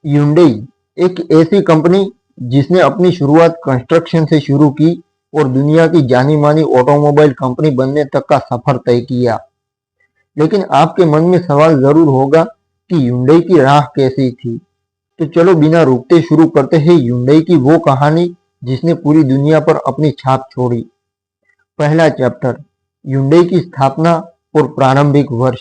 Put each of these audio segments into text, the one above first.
Hyundai एक ऐसी company जिसने अपनी शुरुआत कंस्ट्रक्शन से शुरू की और दुनिया की जानी मानी ऑटोमोबाइल कंपनी बनने तक का सफर तय किया। लेकिन आपके मन में सवाल जरूर होगा कि Hyundai की राह कैसी थी। तो चलो बिना रुकते शुरू करते हैं Hyundai की वो कहानी जिसने पूरी दुनिया पर अपनी छाप छोड़ी। पहला चैप्टर, Hyundai की स्थापना और प्रारंभिक वर्ष।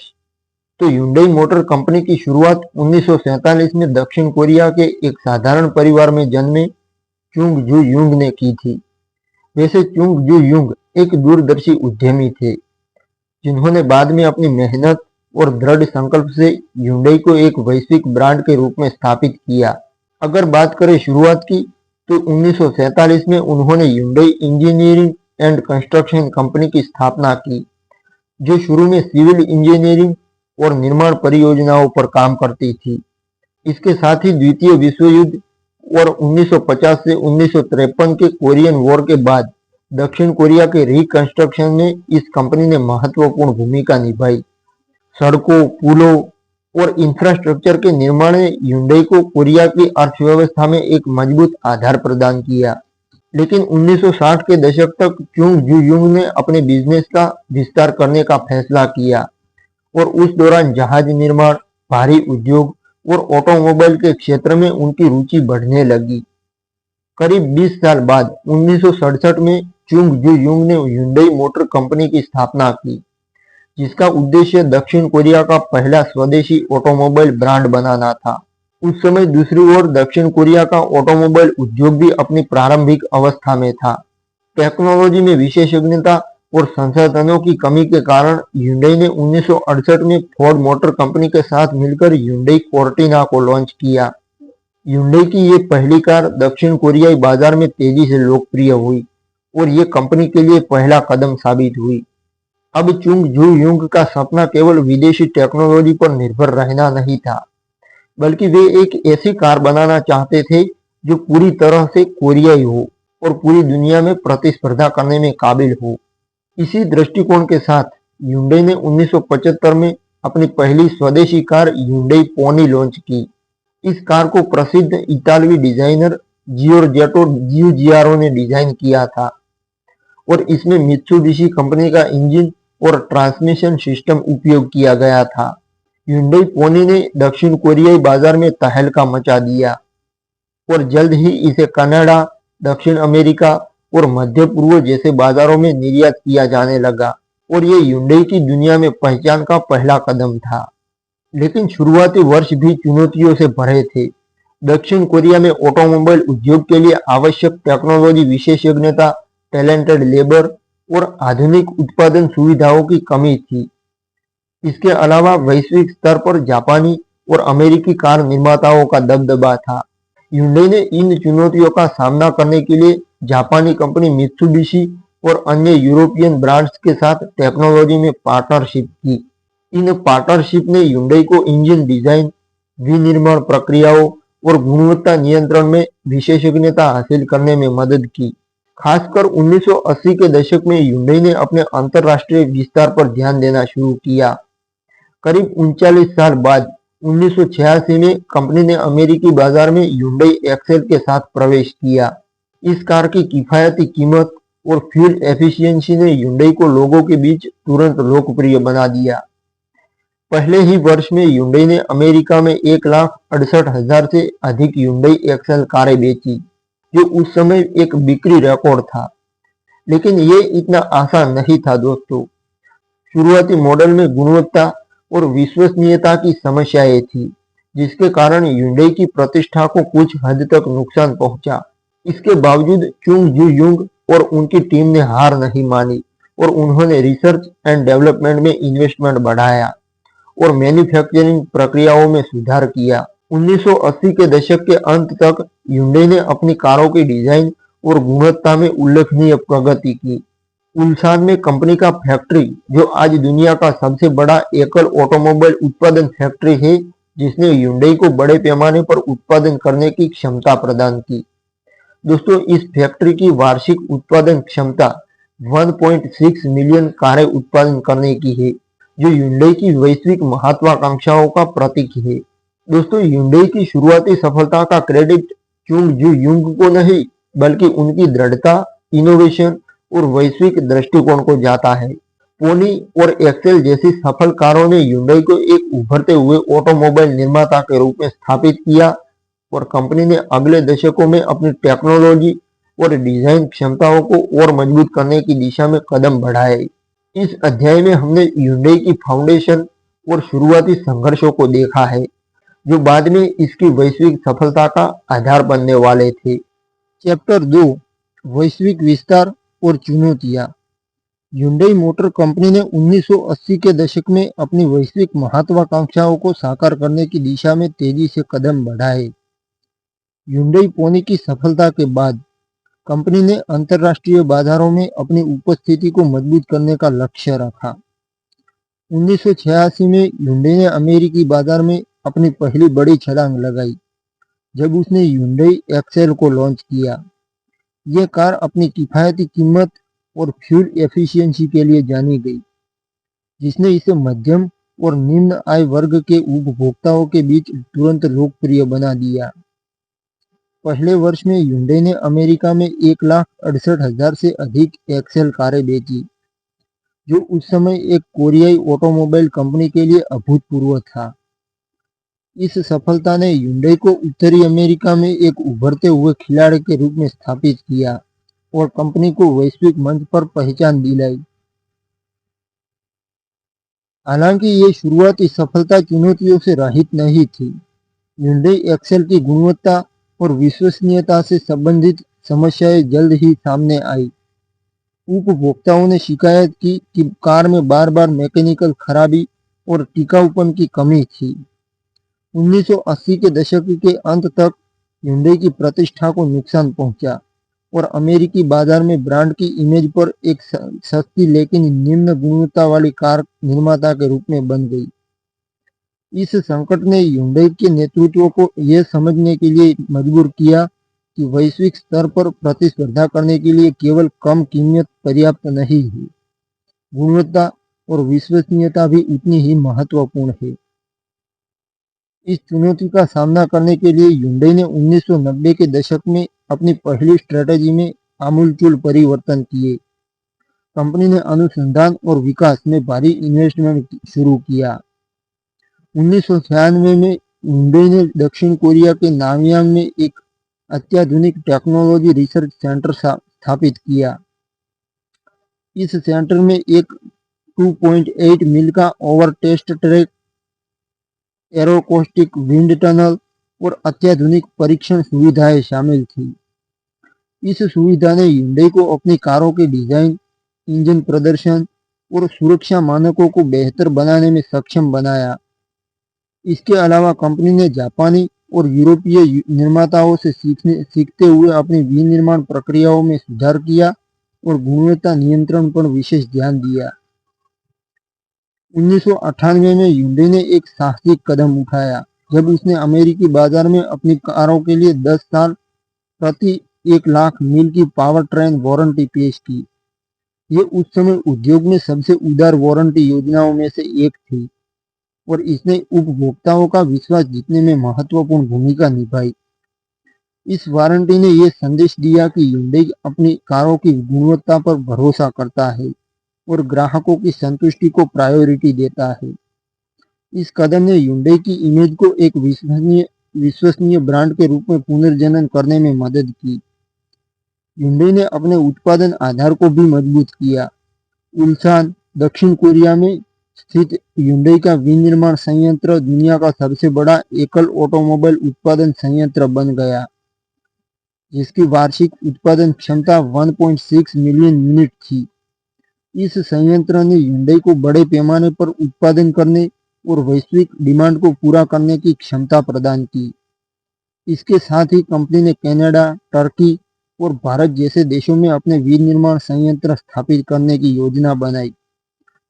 तो Hyundai मोटर कंपनी की शुरुआत 1947 में दक्षिण कोरिया के एक साधारण परिवार में जन्मे चुंग जू युंग ने की थी। वैसे चुंग जू युंग एक दूरदर्शी उद्यमी थे जिन्होंने बाद में अपनी मेहनत और दृढ़ संकल्प से Hyundai को एक वैश्विक ब्रांड के रूप में स्थापित किया। अगर बात करें शुरुआत की तो 1947 में उन्होंने Hyundai engineering and construction company की स्थापना की, जो शुरू में सिविल इंजीनियरिंग और निर्माण परियोजनाओं पर काम करती थी। इसके साथ ही द्वितीय विश्व युद्ध और 1950 से 1953 के कोरियन वॉर के बाद दक्षिण कोरिया के रिकंस्ट्रक्शन में इस कंपनी ने महत्वपूर्ण भूमिका निभाई। सड़कों, पुलों और इंफ्रास्ट्रक्चर के निर्माण ने Hyundai को कोरिया की अर्थव्यवस्था में एक मजबूत आधार प्रदान किया। लेकिन 1960 के दशक तक चुंग जू युंग ने अपने बिजनेस का विस्तार करने का फैसला किया और उस दौरान जहाज निर्माण, भारी उद्योग और ऑटोमोबाइल के क्षेत्र में उनकी रुचि बढ़ने लगी। करीब 20 साल बाद 1967 में चुंग जू युंग ने Hyundai मोटर कंपनी की स्थापना की, जिसका उद्देश्य दक्षिण कोरिया का पहला स्वदेशी ऑटोमोबाइल ब्रांड बनाना था। उस समय दूसरी ओर दक्षिण कोरिया का ऑटोमोबाइल उद्योग भी अपनी प्रारंभिक अवस्था में था। टेक्नोलॉजी में विशेषज्ञता और संसाधनों की कमी के कारण Hyundai ने 1968 में फोर्ड मोटर कंपनी के साथ मिलकर Hyundai Cortina को लॉन्च किया। Hyundai की ये पहली कार दक्षिण कोरियाई बाजार में तेजी से लोकप्रिय हुई और ये कंपनी के लिए पहला कदम साबित हुई। अब चुंग जू युंग का सपना केवल विदेशी टेक्नोलॉजी पर निर्भर रहना नहीं था, बल्कि वे एक ऐसी कार बनाना चाहते थे जो पूरी तरह से कोरियाई हो और पूरी दुनिया में प्रतिस्पर्धा करने में काबिल हो। इसी दृष्टिकोण के साथ Hyundai ने 1975 में अपनी पहली स्वदेशी कार Hyundai पोनी लॉन्च की। इस कार को प्रसिद्ध इतालवी डिजाइनर जियोर्जेटो गिउजियारो ने डिजाइन किया था और इसमें मित्सुबिशी कंपनी का इंजन और ट्रांसमिशन सिस्टम उपयोग किया गया था। Hyundai पोनी ने दक्षिण कोरियाई बाजार में तहलका मचा दिया और जल्द ही इसे कनाडा, दक्षिण अमेरिका और मध्य पूर्व जैसे बाजारों में निर्यात किया जाने लगा और ये Hyundai की दुनिया में पहचान का पहला कदम था। लेकिन शुरुआती वर्ष भी चुनौतियों से भरे थे। दक्षिण कोरिया में ऑटोमोबाइल उद्योग के लिए आवश्यक टेक्नोलॉजी विशेषज्ञता, टैलेंटेड लेबर और आधुनिक उत्पादन सुविधाओं की कमी थी। इसके अलावा वैश्विक स्तर पर जापानी और अमेरिकी कार निर्माताओं का दबदबा था। Hyundai ने इन चुनौतियों का सामना करने के लिए जापानी कंपनी मित्सुबिशी और अन्य यूरोपियन ब्रांड्स के साथ टेक्नोलॉजी में पार्टनरशिप की। इन पार्टनरशिप ने Hyundai को इंजन डिजाइन, विनिर्माण प्रक्रियाओं और गुणवत्ता नियंत्रण में विशेषज्ञता हासिल करने में मदद की। खासकर 1980 के दशक में Hyundai ने अपने अंतर्राष्ट्रीय विस्तार पर ध्यान देना शुरू किया। करीब 39 साल बाद 1986 में कंपनी ने अमेरिकी बाजार में Hyundai एक्सेल के साथ प्रवेश किया। इस कार की किफायती कीमत और फ्यूल एफिशिएंसी ने Hyundai को लोगों के बीच तुरंत लोकप्रिय बना दिया। पहले ही वर्ष में Hyundai ने अमेरिका में 1,68,000 से अधिक Hyundai एक्सेल कारें बेची, जो उस समय एक बिक्री रिकॉर्ड था। लेकिन ये इतना आसान नहीं था दोस्तों। शुरुआती मॉडल में गुणवत्ता और विश्वसनीयता की समस्याएं थी, जिसके कारण Hyundai की प्रतिष्ठा को कुछ हद तक नुकसान पहुंचा। इसके बावजूद चुंग जू युंग और उनकी टीम ने हार नहीं मानी और उन्होंने रिसर्च एंड डेवलपमेंट में इन्वेस्टमेंट बढ़ाया और मैन्युफैक्चरिंग प्रक्रियाओं में सुधार किया। 1980 के दशक के अंत तक Hyundai ने अपनी कारों की डिजाइन और गुणवत्ता में उल्लेखनीय प्रगति की। उल्सान में कंपनी का फैक्ट्री, जो आज दुनिया का सबसे बड़ा एकल ऑटोमोबाइल उत्पादन फैक्ट्री है, जिसने Hyundai को बड़े पैमाने पर उत्पादन करने की क्षमता प्रदान की। दोस्तों, इस फैक्ट्री की वार्षिक उत्पादन क्षमता 1.6 मिलियन कारें उत्पादन करने की है, जो Hyundai की वैश्विक महत्वाकांक्षाओं का प्रतीक है। दोस्तों, Hyundai की शुरुआती सफलता का क्रेडिट चुंग जू युंग को नहीं, बल्कि उनकी दृढ़ता, इनोवेशन और वैश्विक दृष्टिकोण को जाता है। पोनी और एक्सेल जैसी सफल कारों ने Hyundai को एक उभरते हुए ऑटोमोबाइल निर्माता के रूप में स्थापित किया और कंपनी ने अगले दशकों में अपनी टेक्नोलॉजी और डिजाइन क्षमताओं को और मजबूत करने की दिशा में कदम बढ़ाए। इस अध्याय में हमने Hyundai की फाउंडेशन और शुरुआती संघर्षों को देखा है, जो बाद में इसकी वैश्विक सफलता का आधार बनने वाले थे। चैप्टर 2, वैश्विक विस्तार और चुनौतियां। Hyundai मोटर कंपनी ने 1980 के दशक में अपनी वैश्विक महत्वाकांक्षाओं को साकार करने की दिशा में तेजी से कदम बढ़ाए। Hyundai पोनी की सफलता के बाद कंपनी ने अंतर्राष्ट्रीय बाजारों में अपनी उपस्थिति को मजबूत करने का लक्ष्य रखा। 1986 में Hyundai ने अमेरिकी बाजार में अपनी पहली बड़ी छलांग लगाई, जब उसने Hyundai एक्सेल को लॉन्च किया। ये कार अपनी किफायती कीमत और फ्यूल एफिशिएंसी के लिए जानी गई, जिसने इसे मध्यम और निम्न आय वर्ग के उपभोक्ताओं के बीच तुरंत लोकप्रिय बना दिया। पहले वर्ष में Hyundai ने अमेरिका में 1,68,000 से अधिक एक्सेल कारें बेची, जो उस समय एक कोरियाई ऑटोमोबाइल कंपनी के लिए अभूतपूर्व था। इस सफलता ने Hyundai को उत्तरी अमेरिका में एक उभरते हुए खिलाड़ी के रूप में स्थापित किया और कंपनी को वैश्विक मंच पर पहचान दिलाई। हालांकि ये शुरुआती सफलता चुनौतियों से रहित नहीं थी। Hyundai एक्सेल की गुणवत्ता और विश्वसनीयता से संबंधित समस्याएं जल्द ही सामने आई। उपभोक्ताओं ने शिकायत की कि कार में बार-बार मैकेनिकल खराबी और टिकाऊपन की कमी थी। 1980 के दशक के अंत तक Hyundai की प्रतिष्ठा को नुकसान पहुंचा और अमेरिकी बाजार में ब्रांड की इमेज पर एक सस्ती लेकिन निम्न गुणवत्ता वाली कार निर्माता के रूप में बन गई। इस संकट ने Hyundai के नेतृत्व को यह समझने के लिए मजबूर किया कि वैश्विक स्तर पर प्रतिस्पर्धा करने के लिए केवल कम कीमत पर्याप्त नहीं है, गुणवत्ता और विश्वसनीयता भी उतनी ही महत्वपूर्ण है। इस चुनौती का सामना करने के लिए Hyundai ने 1990 के दशक में अपनी पहली स्ट्रेटजी में आमूलचूल परिवर्तन किए। कंपनी ने अनुसंधान और विकास में भारी इन्वेस्टमेंट शुरू किया। 1996 में Hyundai ने दक्षिण कोरिया के नामयांग में एक अत्याधुनिक टेक्नोलॉजी रिसर्च सेंटर स्थापित किया। इस सेंटर में एक 2.8 मील का over test track, aeroacoustic wind tunnel और अत्याधुनिक परीक्षण सुविधाएं शामिल थी। इस सुविधा ने Hyundai को अपनी कारों के डिजाइन, इंजन प्रदर्शन और सुरक्षा मानकों को बेहतर बनाने में सक्षम बनाया। इसके अलावा कंपनी ने जापानी और यूरोपीय निर्माताओं से सीखते हुए अपनी विनिर्माण प्रक्रियाओं में सुधार किया और गुणवत्ता नियंत्रण पर विशेष ध्यान दिया। 1998 में Hyundai ने एक साहसिक कदम उठाया, जब उसने अमेरिकी बाजार में अपनी कारों के लिए 10 साल प्रति 1 लाख मील की पावर ट्रेन वारंटी पेश की। ये उस समय उद्योग में सबसे उदार वारंटी योजनाओं में से एक थी और इसने उपभोक्ताओं का विश्वास जीतने में महत्वपूर्ण भूमिका निभाई। इस वारंटी ने यह संदेश दिया कि Hyundai अपनी कारों की गुणवत्ता पर भरोसा करता है और ग्राहकों की संतुष्टि को प्रायोरिटी देता है। इस कदम ने Hyundai की इमेज को एक विश्वसनीय ब्रांड के रूप में पुनर्जनन करने में मदद की। Hyundai ने अपने उत्पादन आधार को भी मजबूत किया। उल्सान, दक्षिण कोरिया में स्थित Hyundai का विनिर्माण संयंत्र दुनिया का सबसे बड़ा एकल ऑटोमोबाइल उत्पादन संयंत्र बन गया, जिसकी वार्षिक उत्पादन क्षमता 1.6 मिलियन यूनिट थी। इस संयंत्र ने Hyundai को बड़े पैमाने पर उत्पादन करने और वैश्विक डिमांड को पूरा करने की क्षमता प्रदान की। इसके साथ ही कंपनी ने कनाडा, टर्की और भारत जैसे देशों में अपने विनिर्माण संयंत्र स्थापित करने की योजना बनाई,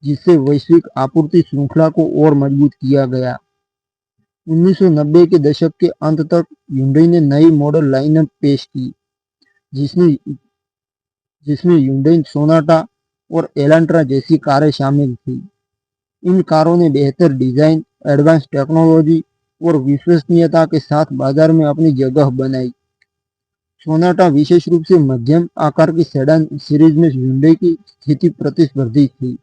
जिससे वैश्विक आपूर्ति श्रृंखला को और मजबूत किया गया। 1990 के दशक के अंत तक Hyundai ने नई मॉडल लाइनअप पेश की, जिसमें Hyundai सोनाटा और एलांट्रा जैसी कारें शामिल थी। इन कारों ने बेहतर डिजाइन, एडवांस टेक्नोलॉजी और विश्वसनीयता के साथ बाजार में अपनी जगह बनाई। सोनाटा विशेष रूप से मध्यम आकार की सेडान सीरीज में hyundai की स्थिति प्रतिस्पर्धी थी,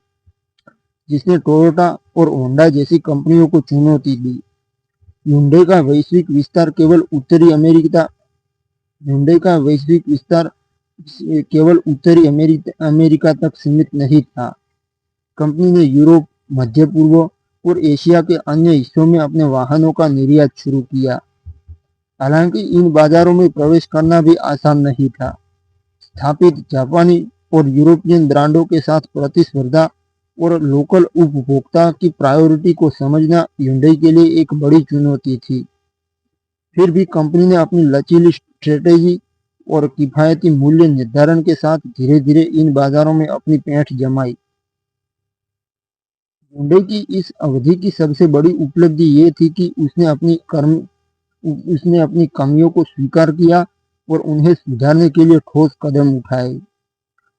जिसने टोयोटा और होंडा जैसी कंपनियों को चुनौती दी। hyundai का वैश्विक विस्तार केवल उत्तरी अमेरिका तक सीमित नहीं था। कंपनी ने यूरोप, मध्य पूर्व और एशिया के अन्य हिस्सों में अपने वाहनों का निर्यात शुरू किया। हालांकि इन बाजारों में प्रवेश करना भी आसान नहीं था। स्थापित जापानी और यूरोपियन ब्रांडों के साथ प्रतिस्पर्धा और लोकल उपभोक्ता की प्रायोरिटी को समझना hyundai के लिए एक बड़ी चुनौती थी। फिर भी कंपनी ने अपनी लचीली स्ट्रेटेजी और किफायती मूल्य निर्धारण के साथ धीरे धीरे इन बाजारों में अपनी पैठ जमाई। hyundai की इस अवधि की सबसे बड़ी उपलब्धि ये थी कि उसने अपनी कमियों को स्वीकार किया और उन्हें सुधारने के लिए ठोस कदम उठाए।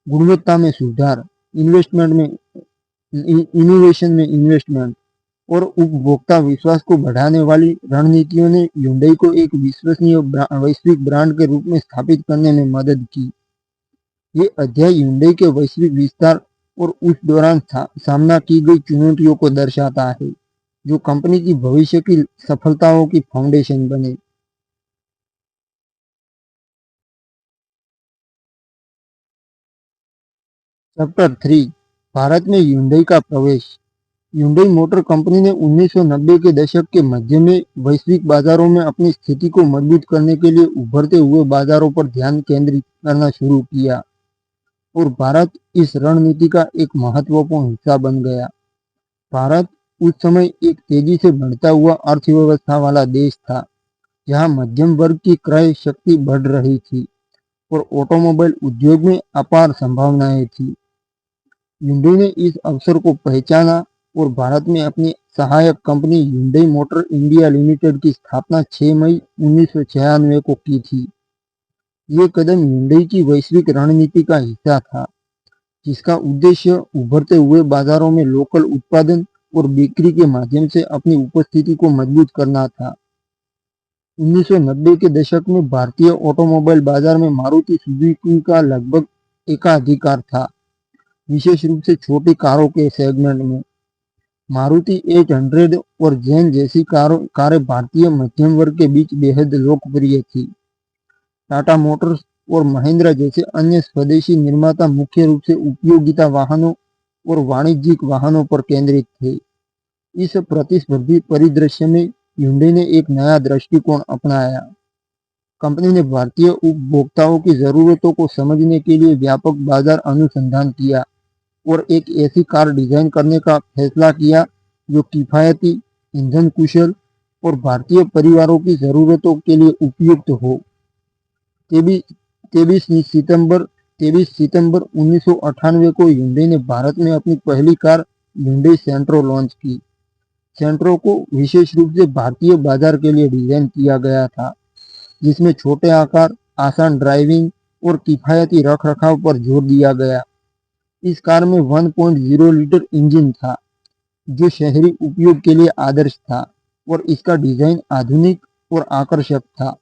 गुणवत्ता में सुधार, इनोवेशन में इन्वेस्टमेंट और उपभोक्ता विश्वास को बढ़ाने वाली रणनीतियों ने hyundai को एक विश्वसनीय वैश्विक ब्रांड के रूप में स्थापित करने में मदद की। ये अध्याय hyundai के वैश्विक विस्तार और उस दौरान सामना की गई चुनौतियों को दर्शाता है, जो कंपनी की भविष्य की सफलताओं की फाउंडेशन बने। चैप्टर 3, भारत में hyundai का प्रवेश। hyundai मोटर कंपनी ने 1990 के दशक के मध्य में वैश्विक बाजारों में अपनी स्थिति को मजबूत करने के लिए उभरते हुए बाजारों पर ध्यान केंद्रित करना शुरू किया और भारत इस रणनीति का एक महत्वपूर्ण हिस्सा बन गया। भारत उस समय एक तेजी से बढ़ता हुआ अर्थव्यवस्था वाला देश था, जहां मध्यम वर्ग की क्रय शक्ति बढ़ रही थी और ऑटोमोबाइल उद्योग में अपार संभावनाएं थी। hyundai ने इस अवसर को पहचाना और भारत में अपनी सहायक company hyundai motor India limited की स्थापना 6 मई 1996 को की थी। ये कदम hyundai की वैश्विक रणनीति का हिस्सा था, जिसका उद्देश्य उभरते हुए बाजारों में लोकल उत्पादन और बिक्री के माध्यम से अपनी उपस्थिति को मजबूत करना था। 1990 के दशक में भारतीय ऑटोमोबाइल बाजार में मारुति सुजुकी का लगभग एकाधिकार था, विशेष रूप से छोटी कारों के सेगमेंट में। मारुति 800 और जैन जैसी कारें भारतीय मध्यम वर्ग के बीच बेहद लोकप्रिय थी। टाटा मोटर्स और महिंद्रा जैसे अन्य स्वदेशी निर्माता मुख्य रूप से उपयोगिता वाहनों और वाणिज्यिक वाहनों पर केंद्रित थे। इस प्रतिस्पर्धी परिदृश्य में hyundai ने एक नया दृष्टिकोण अपनाया। कंपनी ने भारतीय उपभोक्ताओं की जरूरतों को समझने के लिए व्यापक बाजार अनुसंधान किया और एक ऐसी कार डिजाइन करने का फैसला किया जो किफायती, ईंधन कुशल और भारतीय परिवारों की जरूरतों के लिए उपयुक्त हो। 23 सितंबर 1998 को hyundai ने भारत में अपनी पहली कार hyundai सेंट्रो लॉन्च की। सेंट्रो को विशेष रूप से भारतीय बाजार के लिए डिजाइन किया गया था, जिसमें छोटे आकार, आसान ड्राइविंग और किफायती रखरखाव पर जोर दिया गया। इस कार में 1.0 लीटर इंजन था, जो शहरी उपयोग के लिए आदर्श था और इसका डिजाइन आधुनिक और आकर्षक था।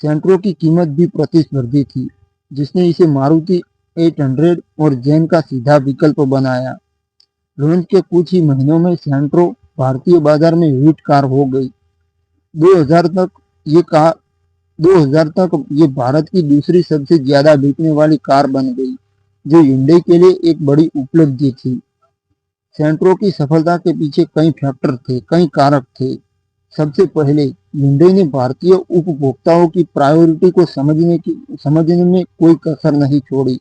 सेंट्रो की कीमत भी प्रतिस्पर्धी थी, जिसने इसे मारुति 800 और जैन का सीधा विकल्प बनाया। लॉन्च के कुछ ही महीनों में सेंट्रो भारतीय बाजार में हिट कार हो गई। 2000 तक ये भारत की दूसरी सबसे ज्यादा बिकने वाली कार बन गई, जो hyundai के लिए एक बड़ी उपलब्धि थी। सेंट्रो की सफलता के पीछे कई कारक थे। सबसे पहले hyundai ने भारतीय उपभोक्ताओं की प्रायोरिटी को समझने में कोई कसर नहीं छोड़ी।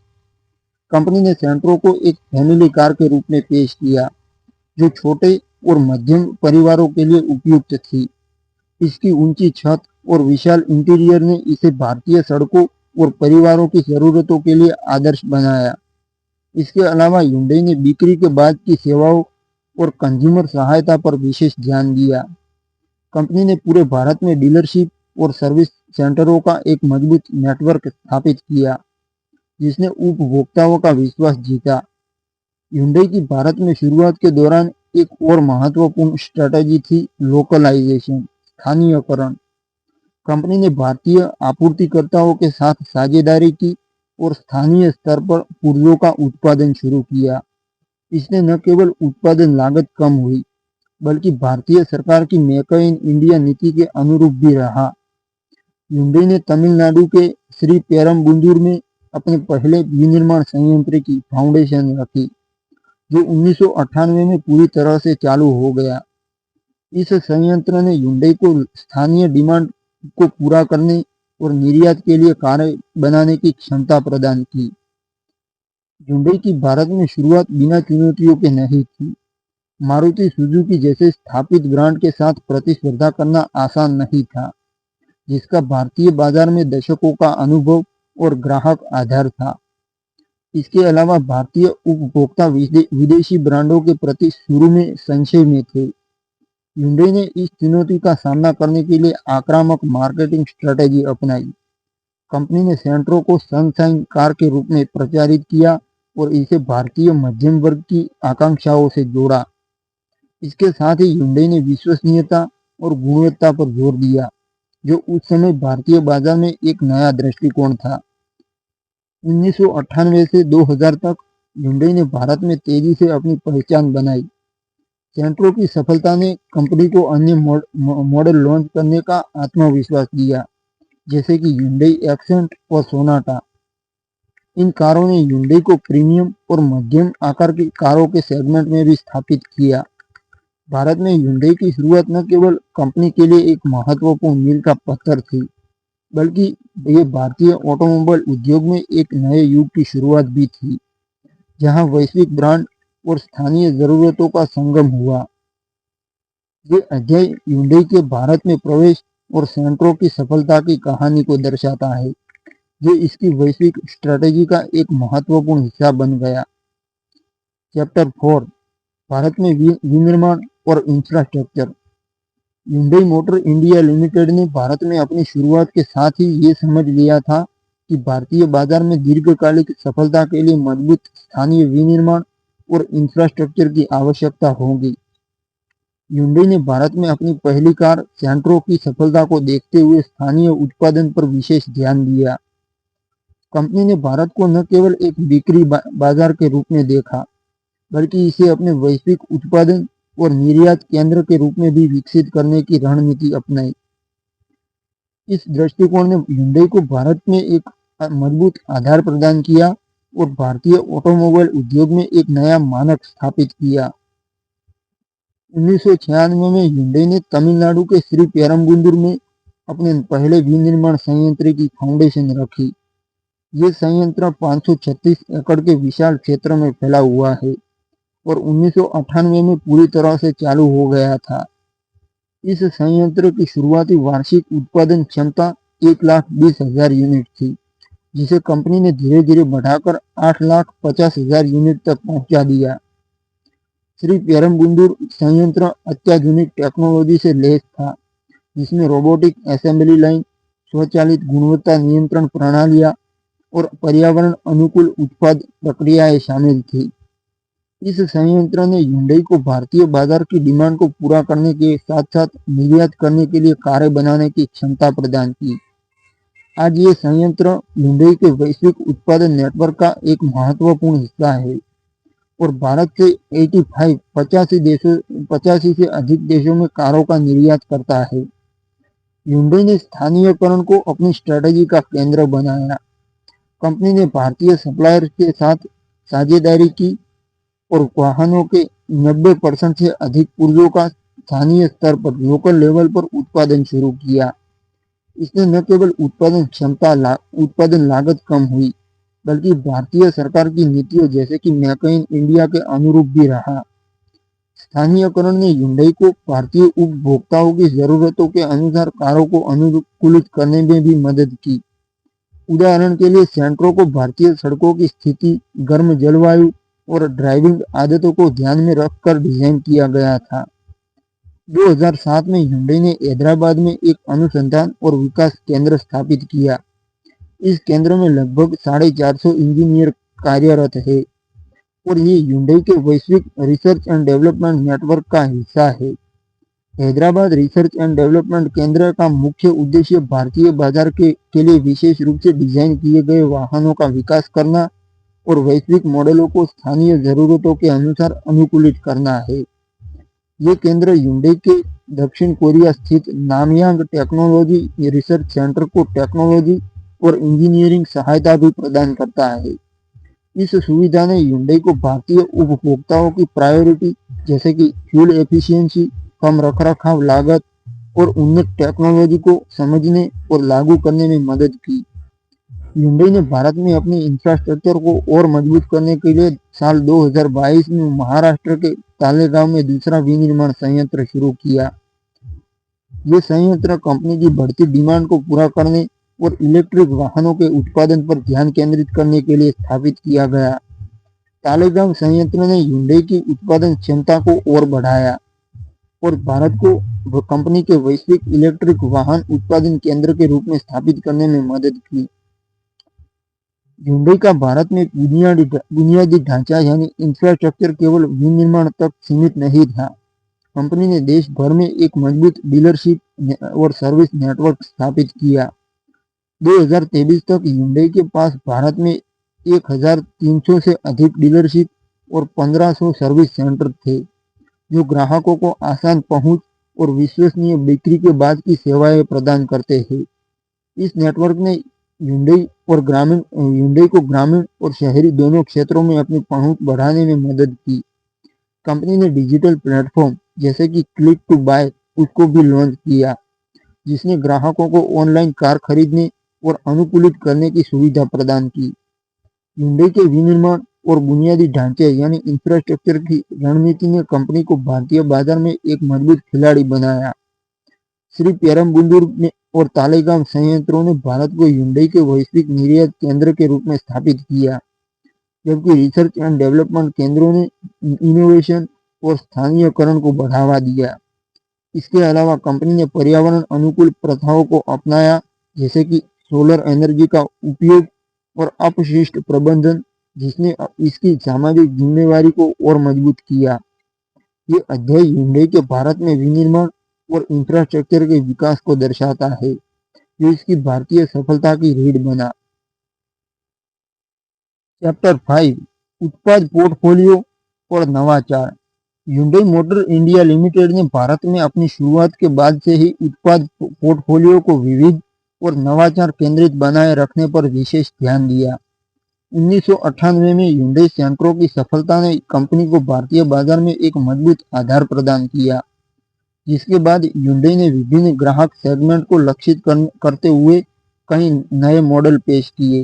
कंपनी ने सेंट्रो को एक फैमिली कार के रूप में पेश किया, जो छोटे और मध्यम परिवारों के लिए उपयुक्त थी। इसकी ऊंची छत और विशाल इंटीरियर ने इसे भारतीय सड़कों और परिवारों की जरूरतों के लिए आदर्श बनाया। इसके अलावा hyundai ने बिक्री के बाद की सेवाओं और कंज्यूमर सहायता पर विशेष ध्यान दिया। कंपनी ने पूरे भारत में डीलरशिप और सर्विस सेंटरों का एक मजबूत नेटवर्क स्थापित किया, जिसने उपभोक्ताओं का विश्वास जीता। hyundai की भारत में शुरुआत के दौरान एक और महत्वपूर्ण स्ट्रेटजी थी लोकलाइजेशन। स्थानीयकरण। कंपनी ने भारतीय आपूर्तिकर्ताओं के साथ साझेदारी की और स्थानीय स्तर पर पुर्जों का उत्पादन शुरू किया। इसने न केवल उत्पादन लागत कम हुई, बल्कि भारतीय सरकार की मेक इन इंडिया नीति के अनुरूप भी रहा। हुंडई ने तमिलनाडु के श्री पेरम्बुदूर में अपने पहले विनिर्माण संयंत्र की फाउंडेशन रखी, जो 1998 में पूरी तरह से चालू हो गया। इस संयंत्र ने हुंडई को स्थानीय डिमांड को पूरा करने और निर्यात के लिए कारें बनाने की क्षमता प्रदान की। हुंडई की भारत में शुरुआत बिना चुनौतियों के नहीं थी। मारुति सुजुकी जैसे स्थापित ब्रांड के साथ प्रतिस्पर्धा करना आसान नहीं था, जिसका भारतीय बाजार में दशकों का अनुभव और ग्राहक आधार था। इसके अलावा भारतीय उपभोक्ता विदेशी ब्रांडों के प्रति शुरू में संशय में थे। हुंडई ने इस चुनौती का सामना करने के लिए आक्रामक मार्केटिंग स्ट्रेटेजी अपनाई। कंपनी ने सेंट्रो को सनशाइन कार के रूप में प्रचारित किया और इसे भारतीय मध्यम वर्ग की आकांक्षाओं से जोड़ा। इसके साथ ही हुंडई ने विश्वसनीयता और गुणवत्ता पर जोर दिया, जो उस समय भारतीय बाजार में एक नया दृष्टिकोण था। 1998 से 2000 तक हुंडई ने भारत में तेजी से अपनी पहचान बनाई। सेंट्रो की सफलता ने कंपनी को अन्य मॉडल लॉन्च करने का आत्मविश्वास दिया, जैसे कि हुंडई एक्सेंट और सोनाटा। इन कारों ने हुंडई को प्रीमियम और मध्यम आकार की कारों के सेगमेंट में भी स्थापित किया। भारत में हुंडई की शुरुआत न केवल कंपनी के लिए एक महत्वपूर्ण मील का पत्थर थी, बल्कि ये भारतीय ऑटोमोबाइल उद्योग में एक नए युग की शुरुआत भी थी, जहां वैश्विक ब्रांड और स्थानीय जरूरतों का संगम हुआ। ये अध्याय हुंडई के भारत में प्रवेश और सेंट्रो की सफलता की कहानी को दर्शाता है, जो इसकी वैश्विक स्ट्रेटेजी का एक महत्वपूर्ण हिस्सा बन गया। चैप्टर 4, भारत में विनिर्माण और infrastructure. Hyundai motor India limited ने भारत में अपनी शुरुआत के साथ ही ये समझ लिया था कि भारतीय बाजार में दीर्घकालिक सफलता के लिए मजबूत स्थानीय विनिर्माण और इंफ्रास्ट्रक्चर की आवश्यकता होगी। हुंडई ने भारत में अपनी पहली कार सेंट्रो की सफलता को देखते हुए स्थानीय उत्पादन पर विशेष ध्यान दिया। कंपनी ने भारत को न केवल एक बिक्री बाजार के रूप में देखा, बल्कि इसे अपने वैश्विक उत्पादन और निर्यात केंद्र के रूप में भी विकसित करने की रणनीति अपनाई। इस दृष्टिकोण ने हुंडई को भारत में एक मजबूत आधार प्रदान किया और भारतीय ऑटोमोबाइल उद्योग में एक नया मानक स्थापित किया। 1996 में हुंडई ने तमिलनाडु के श्री पेरम्बुदूर में अपने पहले विनिर्माण संयंत्र की फाउंडेशन रखी। ये संयंत्र 536 एकड़ के विशाल क्षेत्र में फैला हुआ है और 1998 में पूरी तरह से चालू हो गया था। इस संयंत्र की शुरुआती वार्षिक उत्पादन क्षमता 1,20,000 यूनिट थी, जिसे कंपनी ने धीरे धीरे बढ़ाकर 8,50,000 यूनिट तक पहुंचा दिया। श्री पेरम्बुदूर संयंत्र अत्याधुनिक टेक्नोलॉजी से लैस था, जिसमें रोबोटिक असेंबली लाइन, स्वचालित गुणवत्ता नियंत्रण प्रणालियां और पर्यावरण अनुकूल उत्पाद प्रक्रियाएं शामिल थी। इस संयंत्र ने हुंडई को भारतीय बाजार की डिमांड को पूरा करने के साथ साथ निर्यात करने के लिए कारें बनाने की क्षमता प्रदान की। आज ये संयंत्र हुंडई के वैश्विक उत्पादन नेटवर्क का एक महत्वपूर्ण हिस्सा है और भारत से 85 से अधिक देशों में कारों का निर्यात करता है। हुंडई ने स्थानीयकरण को अपनी स्ट्रेटेजी का केंद्र बनाया। कंपनी ने भारतीय सप्लायर्स के साथ साझेदारी की और वाहनों के 90% से अधिक पुर्जों का स्थानीय स्तर पर लोकल लेवल पर उत्पादन शुरू किया। इसने न केवल उत्पादन लागत कम हुई, बल्कि भारतीय सरकार की नीतियों जैसे कि मेक इन इंडिया के अनुरूप भी रहा। स्थानीयकरण ने हुंडई को भारतीय उपभोक्ताओं की जरूरतों के अनुसार कारों को अनुकूलित करने में भी मदद की। उदाहरण के लिए सेंट्रो को भारतीय सड़कों की स्थिति, गर्म जलवायु और ड्राइविंग आदतों को ध्यान में रखकर डिजाइन किया गया था। 2007 में हुंडई ने हैदराबाद में एक अनुसंधान और विकास केंद्र स्थापित किया। इस केंद्र में लगभग 450 इंजीनियर कार्यरत है और ये हुंडई के वैश्विक रिसर्च एंड डेवलपमेंट नेटवर्क का हिस्सा है। हैदराबाद रिसर्च एंड डेवलपमेंट केंद्र का मुख्य उद्देश्य भारतीय बाजार के लिए विशेष रूप से डिजाइन किए गए वाहनों का विकास करना और वैश्विक मॉडलों को स्थानीय जरूरतों के अनुसार अनुकूलित करना है। ये केंद्र ह्युंडई के दक्षिण कोरिया स्थित नामयांग टेक्नोलॉजी रिसर्च सेंटर को टेक्नोलॉजी और इंजीनियरिंग सहायता भी प्रदान करता है। इस सुविधा ने ह्युंडई को भारतीय उपभोक्ताओं की प्रायोरिटी जैसे कि फ्यूल एफिशिएंसी, कम रखरखाव लागत और उन्नत टेक्नोलॉजी को समझने और लागू करने में मदद की। ह्युंडई ने भारत में अपने इंफ्रास्ट्रक्चर को और मजबूत करने के लिए साल 2022 में महाराष्ट्र के तालेगांव में दूसरा विनिर्माण संयंत्र शुरू किया। ये संयंत्र कंपनी की बढ़ती डिमांड को पूरा करने और इलेक्ट्रिक वाहनों के उत्पादन पर ध्यान केंद्रित करने के लिए स्थापित किया गया। तालेगांव संयंत्र ने ह्युंडई की उत्पादन क्षमता को और बढ़ाया और भारत को कंपनी के वैश्विक इलेक्ट्रिक वाहन उत्पादन केंद्र के रूप में स्थापित करने में मदद की। ह्युंडई का भारत में बुनियादी ढांचा यानी इंफ्रास्ट्रक्चर केवल विनिर्माण तक सीमित नहीं था। कंपनी ने देश भर में एक मजबूत डीलरशिप और सर्विस नेटवर्क स्थापित किया। 2023 तक ह्युंडई के पास भारत में 1300 से अधिक डीलरशिप और 1500 सर्विस सेंटर थे, जो ग्राहकों को आसान पहुंच और विश्वसनीय बिक्री के बाद की सेवाएं प्रदान करते हैं। इस नेटवर्क ने ह्युंडई को ग्रामीण और शहरी दोनों क्षेत्रों में अपनी पहुंच बढ़ाने में मदद की। कंपनी ने डिजिटल प्लेटफॉर्म जैसे कि क्लिक टू बाय उसको भी लॉन्च किया, जिसने ग्राहकों को ऑनलाइन कार खरीदने और अनुकूलित करने की सुविधा प्रदान की। ह्युंडई के विनिर्माण और बुनियादी ढांचे यानी इंफ्रास्ट्रक्चर की रणनीति ने कंपनी को भारतीय बाजार में एक मजबूत खिलाड़ी बनाया। श्री पेरम्बलुर में और तालेगांव संयंत्रों ने भारत को ह्युंडई के वैश्विक निर्यात केंद्र के रूप में स्थापित किया, जबकि रिसर्च एंड डेवलपमेंट केंद्रों ने इनोवेशन और स्थानीयकरण को बढ़ावा दिया। इसके अलावा कंपनी ने पर्यावरण अनुकूल प्रथाओं को अपनाया, जैसे कि सोलर एनर्जी का उपयोग और अपशिष्ट प्रबंधन, जिसने इसकी सामाजिक जिम्मेवारी को और मजबूत किया। ये अध्याय ह्युंडई के भारत में विनिर्माण और इंफ्रास्ट्रक्चर के विकास को दर्शाता है, जो इसकी भारतीय सफलता की रीढ़ बना। चैप्टर 5 उत्पाद पोर्टफोलियो और नवाचार। ह्युंडई मोटर इंडिया लिमिटेड ने भारत में अपनी शुरुआत के बाद से ही उत्पाद पोर्टफोलियो को विविध और नवाचार केंद्रित बनाए रखने पर विशेष ध्यान दिया। 1998 में ह्युंडई सेंट्रो की सफलता ने कंपनी को भारतीय बाजार में एक मजबूत आधार प्रदान किया, जिसके बाद ह्युंडई ने विभिन्न ग्राहक सेगमेंट को लक्षित करते हुए कई नए मॉडल पेश किए।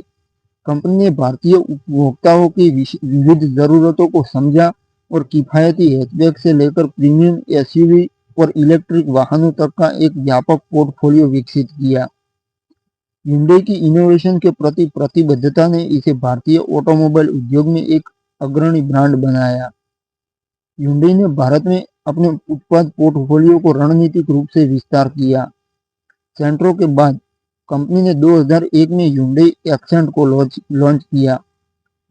कंपनी ने भारतीय उपभोक्ताओं की विविध जरूरतों को समझा और किफायती हैचबैक से लेकर प्रीमियम एसयूवी और इलेक्ट्रिक वाहनों तक का एक व्यापक पोर्टफोलियो विकसित किया। ह्युंडई की इनोवेशन के प्रति प्रतिबद्धता ने इसे भारतीय ऑटोमोबाइल उद्योग में एक अग्रणी ब्रांड बनाया। ह्युंडई ने भारत में अपने उत्पाद पोर्टफोलियो को रणनीतिक रूप से विस्तार किया। सेंट्रो के बाद कंपनी ने 2001 में ह्युंडई एक्सेंट को लॉन्च किया,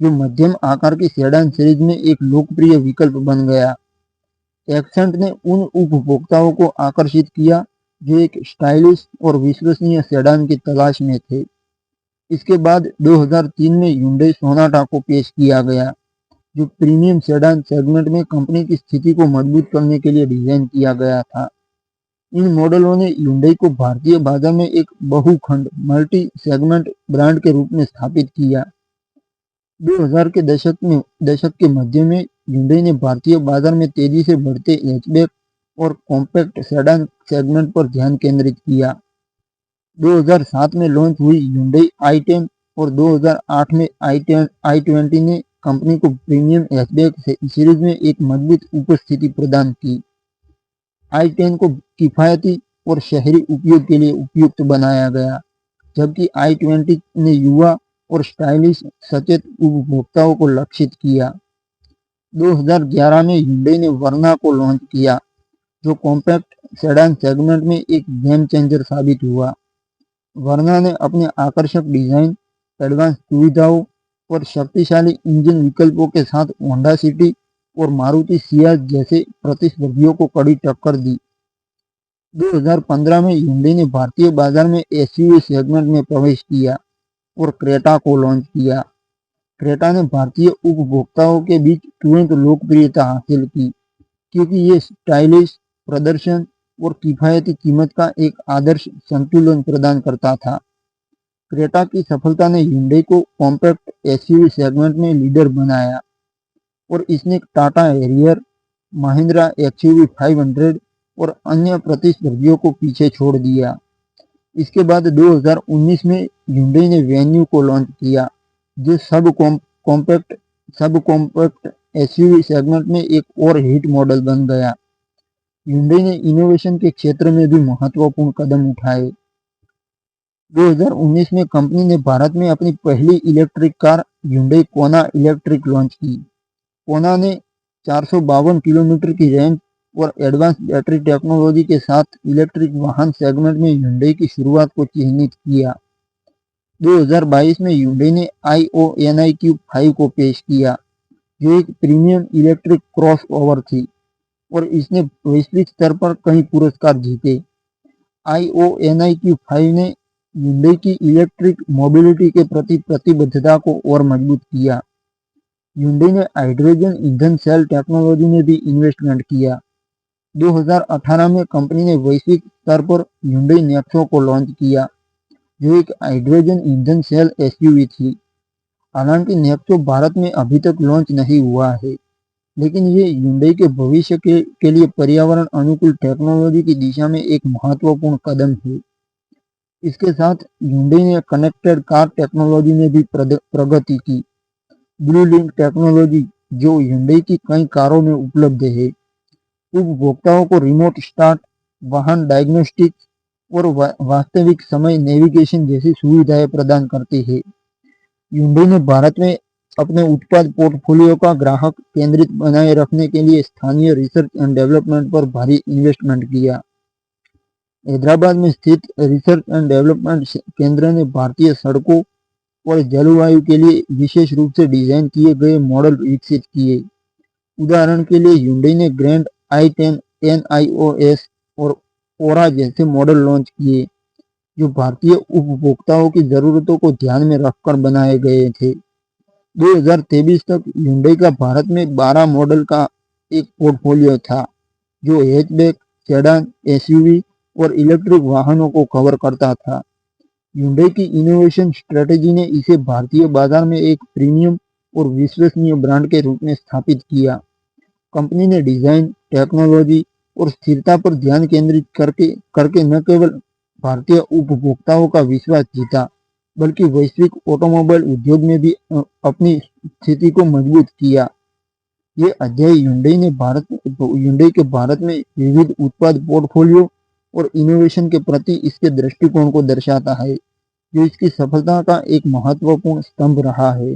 जो मध्यम आकार की सेडान सीरीज में एक लोकप्रिय विकल्प बन गया। एक्सेंट ने उन उपभोक्ताओं को आकर्षित किया जो एक स्टाइलिश और विश्वसनीय सेडान की तलाश में थे। इसके बाद 2003 में ह्युंडई सोनाटा को पेश किया गया, जो प्रीमियम सेडान सेगमेंट में कंपनी की स्थिति को मजबूत करने के लिए डिजाइन किया गया था। इन मॉडलों ने ह्युंडई को भारतीय बाजार में एक बहुखंड मल्टी सेगमेंट ब्रांड के रूप में स्थापित किया। 2000 के दशक के मध्य में ह्युंडई ने भारतीय बाजार में तेजी से बढ़ते हैचबैक और कॉम्पैक्ट सेडान सेगमेंट पर ध्यान केंद्रित किया। 2007 में लॉन्च हुई ह्युंडई i10 और 2008 में i20 ने कंपनी को प्रीमियम हैचबैक सीरीज में एक मजबूत उपस्थिति प्रदान की। i10 को किफायती और शहरी उपयोग के लिए उपयुक्त बनाया गया, जबकि i20 ने युवा और स्टाइलिश सचेत उपभोक्ताओं को लक्षित किया। 2011 में ह्युंडई ने वर्ना को लॉन्च किया, जो कॉम्पैक्ट सेडान सेगमेंट में एक गेम चेंजर साबित हुआ। वर्ना ने अपने आकर्षक डिजाइन, एडवांस सुविधाओं और शक्तिशाली इंजन विकल्पों के साथ होंडा सिटी और मारुति सियाज जैसे प्रतिस्पर्धियों को कड़ी टक्कर दी। 2015 में Hyundai ने भारतीय बाजार में एसयूवी सेगमेंट में प्रवेश किया और क्रेटा को लॉन्च किया। क्रेटा ने भारतीय उपभोक्ताओं के बीच तुरंत लोकप्रियता हासिल की क्योंकि ये स्टाइलिश प्रदर्शन और किफायती कीमत का एक आदर्श संतुलन प्रदान करता था। क्रेटा की सफलता ने Hyundai को कॉम्पैक्ट एसयूवी सेगमेंट में लीडर बनाया और इसने टाटा हैरियर, महिंद्रा एक्सयूवी 500 और अन्य प्रतिस्पर्धियों को पीछे छोड़ दिया। इसके बाद 2019 में Hyundai ने वेन्यू को लॉन्च किया, जो सब कॉम्पैक्ट एसयूवी सेगमेंट में एक और हिट मॉडल बन गया। Hyundai ने इनोवेशन के क्षेत्र में भी महत्वपूर्ण कदम उठाए। 2019 में कंपनी ने भारत में अपनी पहली electric car Hyundai Kona electric launch की। कोना ने 452 किलोमीटर की रेंज और एडवांस बैटरी टेक्नोलॉजी के साथ इलेक्ट्रिक वाहन सेगमेंट में Hyundai की शुरुआत को चिन्हित किया। 2022 में Hyundai ने IONIQ 5 को पेश किया, जो एक प्रीमियम इलेक्ट्रिक क्रॉसओवर थी और इसने वैश्विक स्तर पर कई पुरस्कार जीते। IONIQ 5 ने Hyundai की इलेक्ट्रिक मोबिलिटी के प्रति प्रतिबद्धता को और मजबूत किया। Hyundai ने हाइड्रोजन ईंधन सेल टेक्नोलॉजी में भी इन्वेस्टमेंट किया। 2018 में कंपनी ने वैश्विक स्तर पर Hyundai नेक्सो को लॉन्च किया, जो एक हाइड्रोजन ईंधन सेल एसयूवी थी। हालांकि नेक्सो भारत में अभी तक लॉन्च नहीं हुआ है, लेकिन ये Hyundai के भविष्य के लिए पर्यावरण अनुकूल टेक्नोलॉजी की दिशा में एक महत्वपूर्ण कदम है। इसके साथ Hyundai ने कनेक्टेड कार टेक्नोलॉजी में भी प्रगति की। ब्लू लिंक टेक्नोलॉजी, जो Hyundai की कई कारों में उपलब्ध है, उपभोक्ताओं को रिमोट स्टार्ट, वाहन डायग्नोस्टिक्स और वास्तविक समय नेविगेशन जैसी सुविधाएं प्रदान करती है। Hyundai ने भारत में अपने उत्पाद पोर्टफोलियो का ग्राहक केंद्रित बनाए रखने के लिए स्थानीय रिसर्च एंड डेवलपमेंट पर भारी इन्वेस्टमेंट किया। हैदराबाद में स्थित रिसर्च एंड डेवलपमेंट केंद्र ने भारतीय सड़कों और जलवायु के लिए विशेष रूप से डिजाइन किए गए मॉडल विकसित किए। उदाहरण के लिए Hyundai ने ग्रैंड i10 NIOS और ओरा जैसे मॉडल लॉन्च किए, जो भारतीय उपभोक्ताओं की ज़रूरतों को ध्यान में रखकर बनाए गए थे। 2023 तक Hyundai का भारत में 12 मॉडल का एक पोर्टफोलियो था, जो हैचबैक, सेडान, एसयूवी और इलेक्ट्रिक वाहनों को कवर करता था। Hyundai की इनोवेशन स्ट्रेटेजी ने इसे भारतीय बाजार में एक प्रीमियम और विश्वसनीय ब्रांड के रूप में स्थापित किया। कंपनी ने डिजाइन, टेक्नोलॉजी और स्थिरता पर ध्यान केंद्रित करके न केवल भारतीय उपभोक्ताओं का विश्वास जीता, बल्कि वैश्विक ऑटोमोबाइल उद्योग में भी अपनी स्थिति को मजबूत किया। ये अध्याय Hyundai के भारत में विविध उत्पाद पोर्टफोलियो और इनोवेशन के प्रति इसके दृष्टिकोण को दर्शाता है, जो इसकी सफलता का एक महत्वपूर्ण स्तंभ रहा है।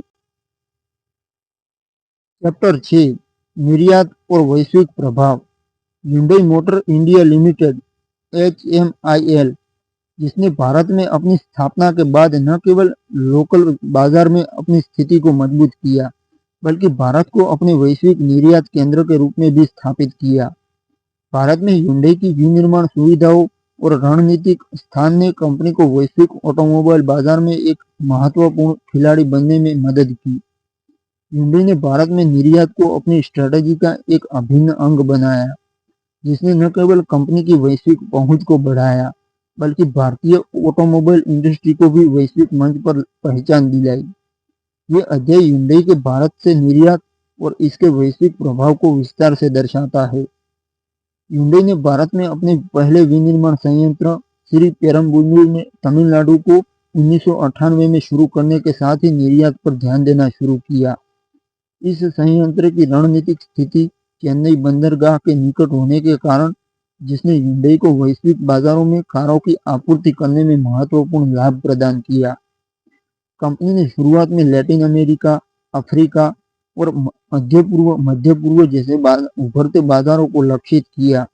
चैप्टर 6, निर्यात और वैश्विक प्रभाव। Hyundai motor India limited HMIL, जिसने भारत में अपनी स्थापना के बाद न केवल लोकल बाजार में अपनी स्थिति को मजबूत किया, बल्कि भारत को अपने वैश्विक निर्यात केंद्र के रूप में भी स्थापित किया। भारत में Hyundai की विनिर्माण सुविधाओं और रणनीतिक स्थान ने कंपनी को वैश्विक ऑटोमोबाइल बाजार में एक महत्वपूर्ण खिलाड़ी बनने में मदद की। Hyundai ने भारत में निर्यात को अपनी स्ट्रेटजी का एक अभिन्न अंग बनाया, जिसने न केवल कंपनी की वैश्विक पहुंच को बढ़ाया, बल्कि भारतीय ऑटोमोबाइल इंडस्ट्री को भी वैश्विक मंच पर पहचान दिलाई। ये अध्याय Hyundai के भारत से निर्यात और इसके वैश्विक प्रभाव को विस्तार से दर्शाता है। Hyundai ने भारत में अपने पहले विनिर्माण संयंत्र श्री पेरम्बलूर में तमिलनाडु को 1998 में शुरू करने के साथ ही निर्यात पर ध्यान देना शुरू किया। इस संयंत्र की रणनीतिक स्थिति चेन्नई बंदरगाह के निकट होने के कारण, जिसने Hyundai को वैश्विक बाजारों में कारों की आपूर्ति करने में महत्वपूर्ण लाभ प्रदान किया। कंपनी ने शुरुआत में लैटिन अमेरिका, अफ्रीका और मध्य पूर्व जैसे उभरते बाजारों को लक्षित किया,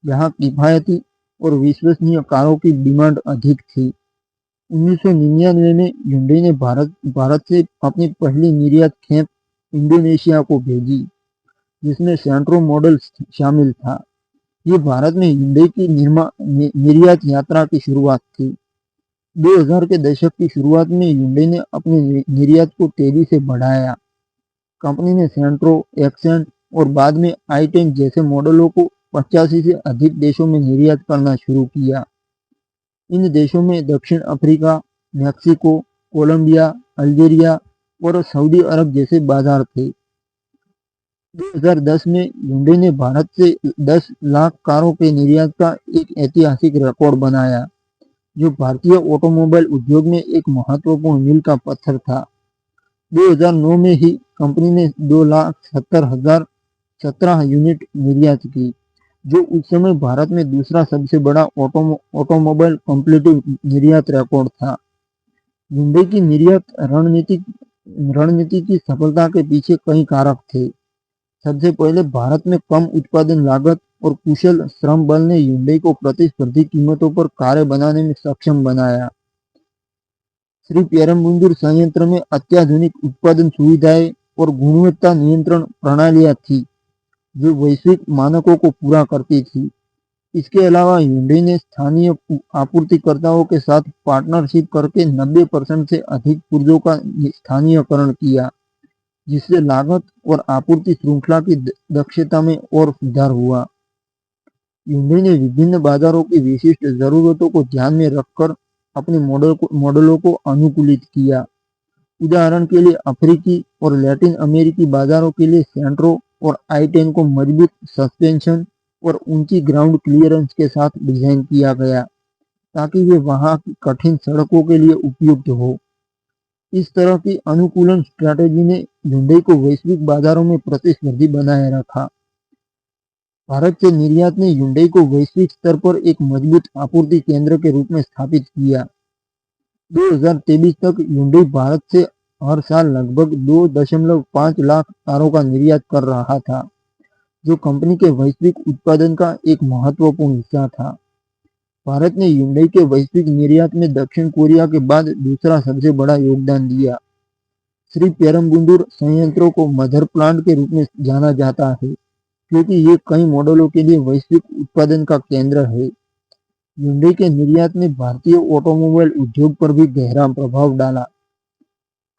जहां किफायती और विश्वसनीय कारों की डिमांड अधिक थी। 1999 में Hyundai ने भारत से अपनी पहली निर्यात खेप इंडोनेशिया को भेजी, जिसमें सेंट्रो मॉडल शामिल था। ये भारत में hyundai की निर्यात यात्रा की शुरुआत थी। 2000 के दशक की शुरुआत में hyundai ने अपने निर्यात को तेजी से बढ़ाया। कंपनी ने सेंट्रो, एक्सेंट और बाद में i10 जैसे मॉडलों को 85 से अधिक देशों में निर्यात करना शुरू किया। इन देशों में दक्षिण अफ्रीका, मैक्सिको, कोलंबिया, अल्जीरिया और सऊदी अरब जैसे बाजार थे। 2010 में hyundai ने भारत से 10 लाख कारों के निर्यात का एक ऐतिहासिक रिकॉर्ड बनाया, जो भारतीय ऑटोमोबाइल उद्योग में एक महत्वपूर्ण मील का पत्थर था। 2009 में ही कंपनी ने 2,70,017 यूनिट निर्यात की, जो उस समय भारत में दूसरा सबसे बड़ा ऑटोमोबाइल कंप्लीटिव निर्यात रिकॉर्ड था। hyundai की निर्यात रणनीति की सफलता के पीछे कई कारक थे। सबसे पहले भारत में कम उत्पादन लागत और कुशल श्रम बल ने hyundai को प्रतिस्पर्धी कीमतों पर कारें बनाने में सक्षम बनाया। श्री पेरम्बुदूर संयंत्र में अत्याधुनिक उत्पादन सुविधाएं और गुणवत्ता नियंत्रण प्रणालियां थी, जो वैश्विक मानकों को पूरा करती थी। इसके अलावा hyundai ने स्थानीय आपूर्तिकर्ताओं के साथ पार्टनरशिप करके 90% से अधिक पुर्जों का स्थानीयकरण किया, जिससे लागत और आपूर्ति श्रृंखला की दक्षता में और सुधार हुआ। hyundai ने विभिन्न बाजारों की विशिष्ट जरूरतों को ध्यान में रखकर अपने मॉडलों को अनुकूलित किया। उदाहरण के लिए अफ्रीकी और लैटिन अमेरिकी बाजारों के लिए सेंट्रो और i10 को मजबूत सस्पेंशन और ऊंची ग्राउंड क्लियरेंस के साथ डिजाइन किया गया, ताकि वे वहां की कठिन सड़कों के लिए उपयुक्त हो। इस तरह की अनुकूलन स्ट्रैटेजी ने hyundai को वैश्विक बाजारों में प्रतिस्पर्धी बनाए रखा। भारत से निर्यात ने hyundai को वैश्विक स्तर पर एक मजबूत आपूर्ति केंद्र के रूप में स्थापित किया। 2023 तक hyundai भारत से हर साल लगभग 2.5 लाख कारों का निर्यात कर रहा था, जो कंपनी के वैश्विक उत्पादन का एक महत्वपूर्ण हिस्सा था। भारत ने hyundai के वैश्विक निर्यात में दक्षिण कोरिया के बाद दूसरा सबसे बड़ा योगदान दिया। श्री पेरम्बुदूर संयंत्रों को मदर प्लांट के रूप में जाना जाता है, क्योंकि ये कई मॉडलों के लिए वैश्विक उत्पादन का केंद्र है। hyundai के निर्यात ने भारतीय ऑटोमोबाइल उद्योग पर भी गहरा प्रभाव डाला।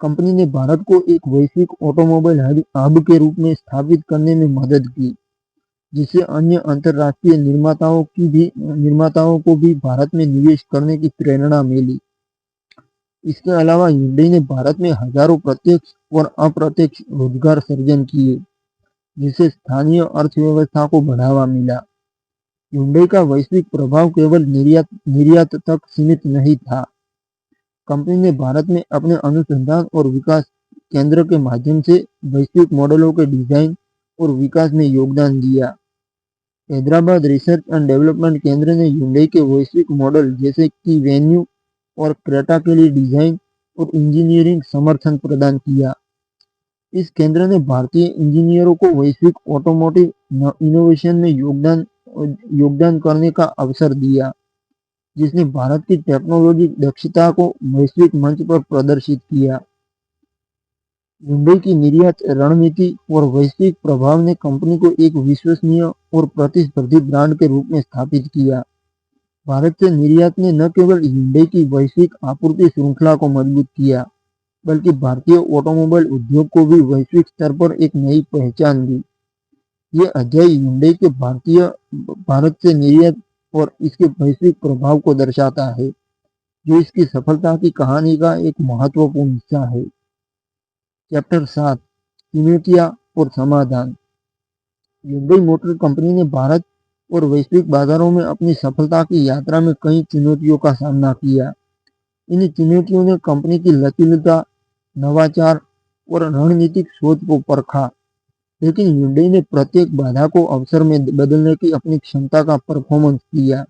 कंपनी ने भारत को एक वैश्विक ऑटोमोबाइल हब के रूप में स्थापित करने में मदद की, जिससे अन्य अंतर्राष्ट्रीय निर्माताओं को भी भारत में निवेश करने की प्रेरणा मिली। इसके अलावा hyundai ने भारत में हजारों प्रत्यक्ष और अप्रत्यक्ष रोजगार सृजन किए, जिससे स्थानीय अर्थव्यवस्था को बढ़ावा मिला। hyundai का वैश्विक प्रभाव केवल निर्यात तक सीमित नहीं था। कंपनी ने भारत में अपने अनुसंधान और विकास केंद्र के माध्यम से वैश्विक मॉडलों के डिजाइन और विकास में योगदान दिया। हैदराबाद रिसर्च एंड डेवलपमेंट केंद्र ने hyundai के वैश्विक मॉडल जैसे कि वेन्यू और क्रेटा के लिए डिजाइन और इंजीनियरिंग समर्थन प्रदान किया। इस केंद्र ने भारतीय इंजीनियरों को वैश्विक ऑटोमोटिव इनोवेशन में योगदान करने का अवसर दिया, जिसने भारत की टेक्नोलॉजी दक्षता को वैश्विक मंच पर प्रदर्शित किया। hyundai की निर्यात रणनीति और वैश्विक प्रभाव ने कंपनी को एक विश्वसनीय और प्रतिस्पर्धी ब्रांड के रूप में स्थापित किया। भारत से निर्यात ने न केवल hyundai की वैश्विक आपूर्ति श्रृंखला को मजबूत किया, बल्कि भारतीय ऑटोमोबाइल उद्योग को भी वैश्विक स्तर पर एक नई पहचान दी। ये अध्याय hyundai के भारत से निर्यात और इसके वैश्विक प्रभाव को दर्शाता है, जो इसकी सफलता की कहानी का एक महत्वपूर्ण हिस्सा है। चैप्टर 7 चुनौतियां और समाधान। hyundai मोटर कंपनी ने भारत और वैश्विक बाजारों में अपनी सफलता की यात्रा में कई चुनौतियों का सामना किया। इन चुनौतियों ने कंपनी की लचीलता, नवाचार और रणनीतिक सोच को परखा, लेकिन hyundai ने प्रत्येक बाधा को अवसर में बदलने की अपनी क्षमता का परफॉर्मेंस किया।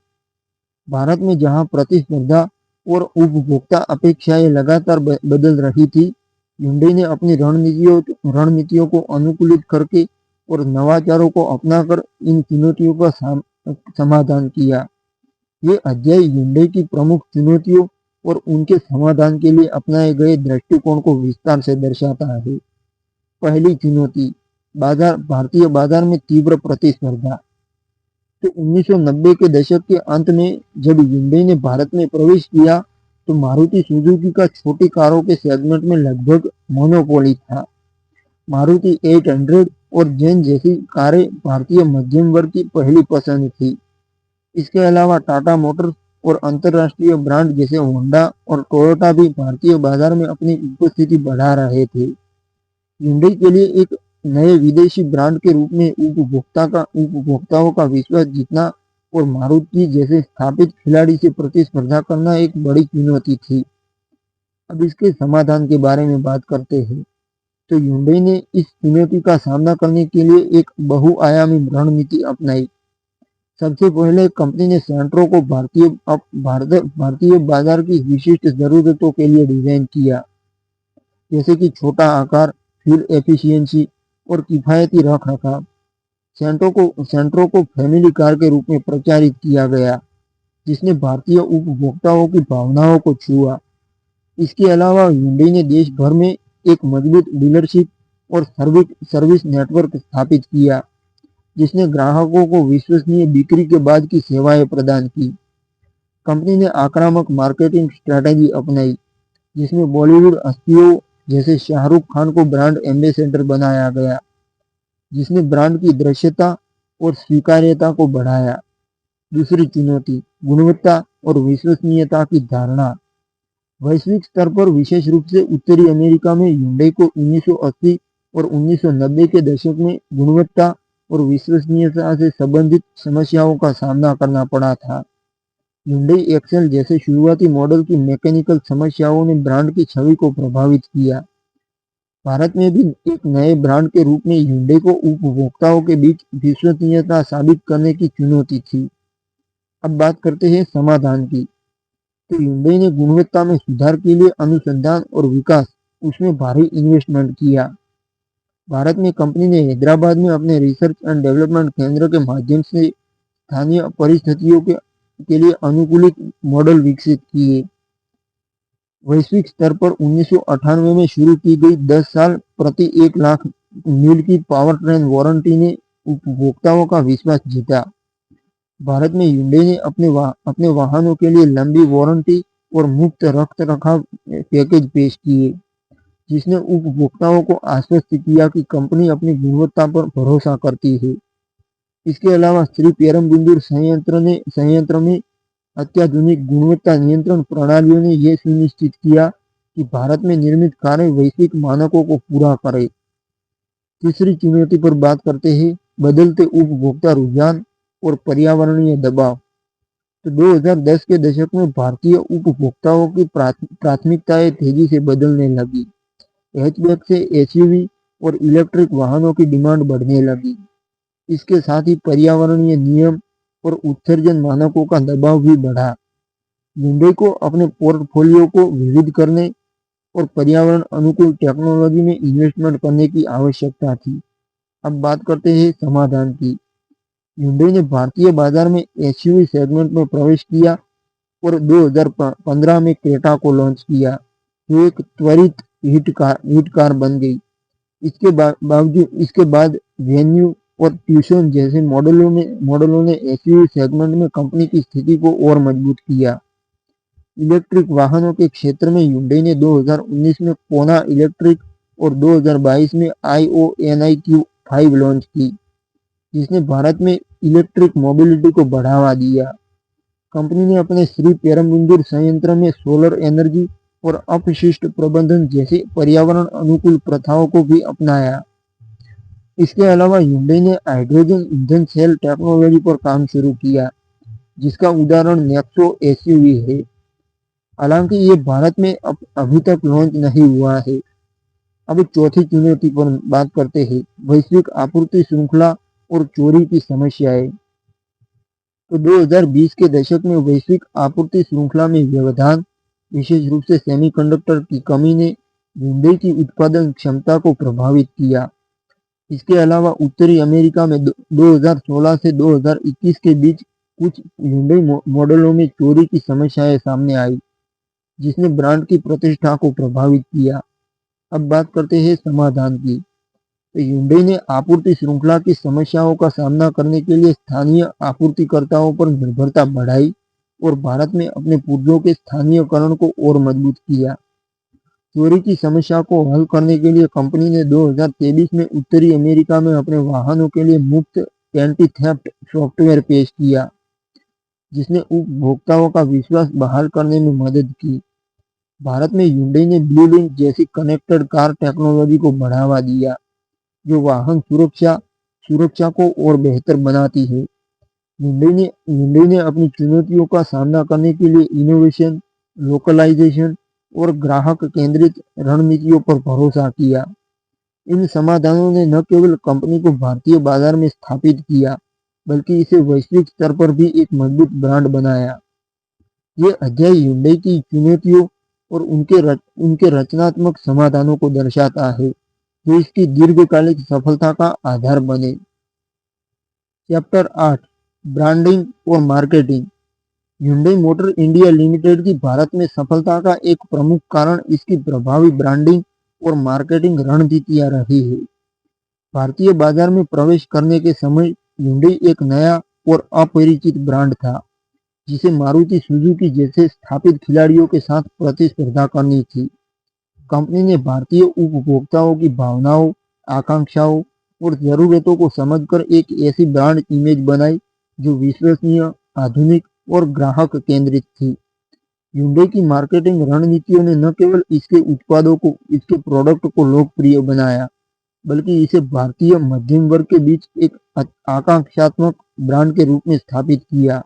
भारत में जहां प्रतिस्पर्धा और उपभोक्ता अपेक्षाएं लगातार बदल रही थी, hyundai ने अपनी रणनीतियों को अनुकूलित करके और नवाचारों को अपनाकर इन चुनौतियों का समाधान किया। ये अध्याय hyundai की प्रमुख चुनौतियों और उनके समाधान के लिए अपनाए गए दृष्टिकोण को विस्तार से दर्शाता है। पहली चुनौती, भारतीय बाजार में तीव्र प्रतिस्पर्धा। तो 1990 के दशक के अंत में जब Hyundai ने भारत में प्रवेश किया तो मारुति सुजुकी का छोटी कारों के सेगमेंट में लगभग मोनोपोली था। मारुति 800 और जेन जैसी कारें भारतीय मध्यम वर्ग की पहली पसंद थी। इसके अलावा टाटा मोटर्स और अंतर्राष्ट्रीय ब्रांड जैसे होंडा और टोयोटा भी भारतीय बाजार में अपनी उपस्थिति बढ़ा रहे थे। Hyundai के लिए एक नए विदेशी ब्रांड के रूप में उपभोक्ताओं का विश्वास जीतना और मारुति जैसे स्थापित खिलाड़ी से प्रतिस्पर्धा करना एक बड़ी चुनौती थी। अब इसके समाधान के बारे में बात करते हैं। तो Hyundai ने इस चुनौती का सामना करने के लिए एक बहुआयामी रणनीति अपनाई। सबसे पहले कंपनी ने सेंट्रो को भारतीय बाजार की विशिष्ट जरूरतों के लिए डिजाइन किया, जैसे कि छोटा आकार, फ्यूल एफिशिएंसी और किफायती रखरखाव। सेंट्रो को फैमिली कार के रूप में प्रचारित किया गया, जिसने भारतीय उपभोक्ताओं की भावनाओं को छुआ। इसके अलावा Hyundai ने देश भर में एक मजबूत डीलरशिप और सर्विस नेटवर्क स्थापित किया, जिसने ग्राहकों को विश्वसनीय बिक्री के बाद की सेवाएं प्रदान की। कंपनी ने आक्रामक मार्केटिंग स्ट्रेटेजी अपनाई, जिसमें बॉलीवुड हस्तियों जैसे शाहरुख खान को ब्रांड एम्बेसडर बनाया गया, जिसने ब्रांड की दृश्यता और स्वीकार्यता को बढ़ाया। दूसरी चुनौती, गुणवत्ता और विश्वसनीयता की धारणा। वैश्विक स्तर पर विशेष रूप से उत्तरी अमेरिका में Hyundai को 1980 और 1990 के दशक में गुणवत्ता और विश्वसनीयता से संबंधित समस्याओं का सामना करना पड़ा था। Hyundai एक्सेल जैसे शुरुआती मॉडल की मैकेनिकल समस्याओं ने ब्रांड की छवि को प्रभावित किया। भारत में भी एक नए ब्रांड के रूप में Hyundai को उपभोक्ताओं के बीच विश्वसनीयता साबित करने की चुनौती थी। अब बात करते हैं समाधान की। तो Hyundai ने गुणवत्ता में सुधार के लिए अनुसंधान और विकास उसमें भारी इन्वेस्टमेंट किया। भारत में कंपनी ने हैदराबाद में अपने रिसर्च एंड डेवलपमेंट केंद्र के माध्यम से स्थानीय परिस्थितियों के लिए अनुकूलित मॉडल विकसित किए। वैश्विक स्तर पर 1998 में शुरू की गई 10 साल प्रति 1 लाख मील की पावर ट्रेन वारंटी ने उपभोक्ताओं का विश्वास जीता। भारत में Hyundai ने अपने वाहनों के लिए लंबी वारंटी और मुफ्त रखरखाव पैकेज पेश किए, जिसने उपभोक्ताओं को आश्वस्त किया कि कंपनी अपनी गुणवत्ता पर भरोसा करती है। इसके अलावा श्री पेरुम्बदूर संयंत्र में अत्याधुनिक गुणवत्ता नियंत्रण प्रणालियों ने यह सुनिश्चित किया कि भारत में निर्मित कारें वैश्विक मानकों को पूरा करें। तीसरी चुनौती पर बात करते हैं, बदलते उपभोक्ता रुझान और पर्यावरणीय दबाव। तो 2010 के दशक में भारतीय उपभोक्ताओं की प्राथमिकताएं तेजी से बदलने लगी। हैचबैक से एसयूवी और इलेक्ट्रिक वाहनों की डिमांड बढ़ने लगी। इसके साथ ही पर्यावरणीय नियम और उत्सर्जन मानकों का दबाव भी बढ़ा। Hyundai को अपने पोर्टफोलियो को विविध करने और पर्यावरण अनुकूल टेक्नोलॉजी में इन्वेस्टमेंट करने की आवश्यकता थी। अब बात करते हैं समाधान की। Hyundai ने भारतीय बाजार में एसयूवी सेगमेंट में प्रवेश किया और 2015 में क्रेटा को लॉन्च किया, जो एक त्वरित हिट कार बन गई। इसके बाद वेन्यू और ट्यूशन जैसे मॉडलों ने एसयूवी सेगमेंट में कंपनी की स्थिति को और मजबूत किया। इलेक्ट्रिक वाहनों के क्षेत्र में Hyundai ने 2019 में कोना इलेक्ट्रिक और 2022 में IONIQ 5 लॉन्च की, जिसने भारत में इलेक्ट्रिक मोबिलिटी को बढ़ावा दिया। कंपनी ने अपने श्री पेरुम्बदूर संयंत्र में सोलर एनर्जी और अपशिष्ट प्रबंधन जैसी पर्यावरण अनुकूल प्रथाओं को भी अपनाया। इसके अलावा Hyundai ने हाइड्रोजन ईंधन सेल टेक्नोलॉजी पर काम शुरू किया, जिसका उदाहरण नेक्सो एसयूवी है। हालांकि ये भारत में अभी तक लॉन्च नहीं हुआ है। अब चौथी चुनौती पर बात करते हैं, वैश्विक आपूर्ति श्रृंखला और चोरी की समस्याएं। तो 2020 के दशक में वैश्विक आपूर्ति श्रृंखला में व्यवधान, विशेष रूप से सेमीकंडक्टर की कमी ने Hyundai की उत्पादन क्षमता को प्रभावित किया। इसके अलावा उत्तरी अमेरिका में 2016 से 2021 के बीच कुछ Hyundai मॉडलों में चोरी की समस्याएं सामने आई, जिसने ब्रांड की प्रतिष्ठा को प्रभावित किया। अब बात करते हैं समाधान की। तो Hyundai ने आपूर्ति श्रृंखला की समस्याओं का सामना करने के लिए स्थानीय आपूर्तिकर्ताओं पर निर्भरता बढ़ाई और भारत में अपने पुर्जों के स्थानीयकरण को और मजबूत किया। चोरी की समस्या को हल करने के लिए कंपनी ने 2023 में उत्तरी अमेरिका में अपने वाहनों के लिए मुफ्त एंटी थेफ्ट सॉफ्टवेयर पेश किया, जिसने उपभोक्ताओं का विश्वास बहाल करने में मदद की। भारत में Hyundai ने ब्लू लिंक जैसी कनेक्टेड कार टेक्नोलॉजी को बढ़ावा दिया, जो वाहन सुरक्षा को और बेहतर बनाती है। Hyundai ने अपनी चुनौतियों का सामना करने के लिए इनोवेशन, लोकलाइजेशन और ग्राहक केंद्रित रणनीतियों पर भरोसा किया। इन समाधानों ने न केवल कंपनी को भारतीय बाजार में स्थापित किया, बल्कि इसे वैश्विक स्तर पर भी एक मजबूत ब्रांड बनाया। ये अध्याय Hyundai की चुनौतियों और उनके रचनात्मक समाधानों को दर्शाता है, जो इसकी दीर्घकालिक सफलता का आधार बने। चैप्टर 8 ब्रांडिंग और marketing. Hyundai motor India limited की भारत में सफलता का एक प्रमुख कारण इसकी प्रभावी ब्रांडिंग और मार्केटिंग रणनीतियां रही है। भारतीय बाजार में प्रवेश करने के समय Hyundai एक नया और अपरिचित ब्रांड था, जिसे मारुति सुजुकी जैसे स्थापित खिलाड़ियों के साथ प्रतिस्पर्धा करनी थी। कंपनी ने भारतीय उपभोक्ताओं की भावनाओं, आकांक्षाओं और ज़रूरतों को समझकर एक ऐसी ब्रांड इमेज बनाई जो विश्वसनीय, आधुनिक और ग्राहक केंद्रित थी। Hyundai की मार्केटिंग रणनीतियों ने न केवल इसके प्रोडक्ट को लोकप्रिय बनाया, बल्कि इसे भारतीय मध्यम वर्ग के बीच एक आकांक्षात्मक ब्रांड के रूप में स्थापित किया।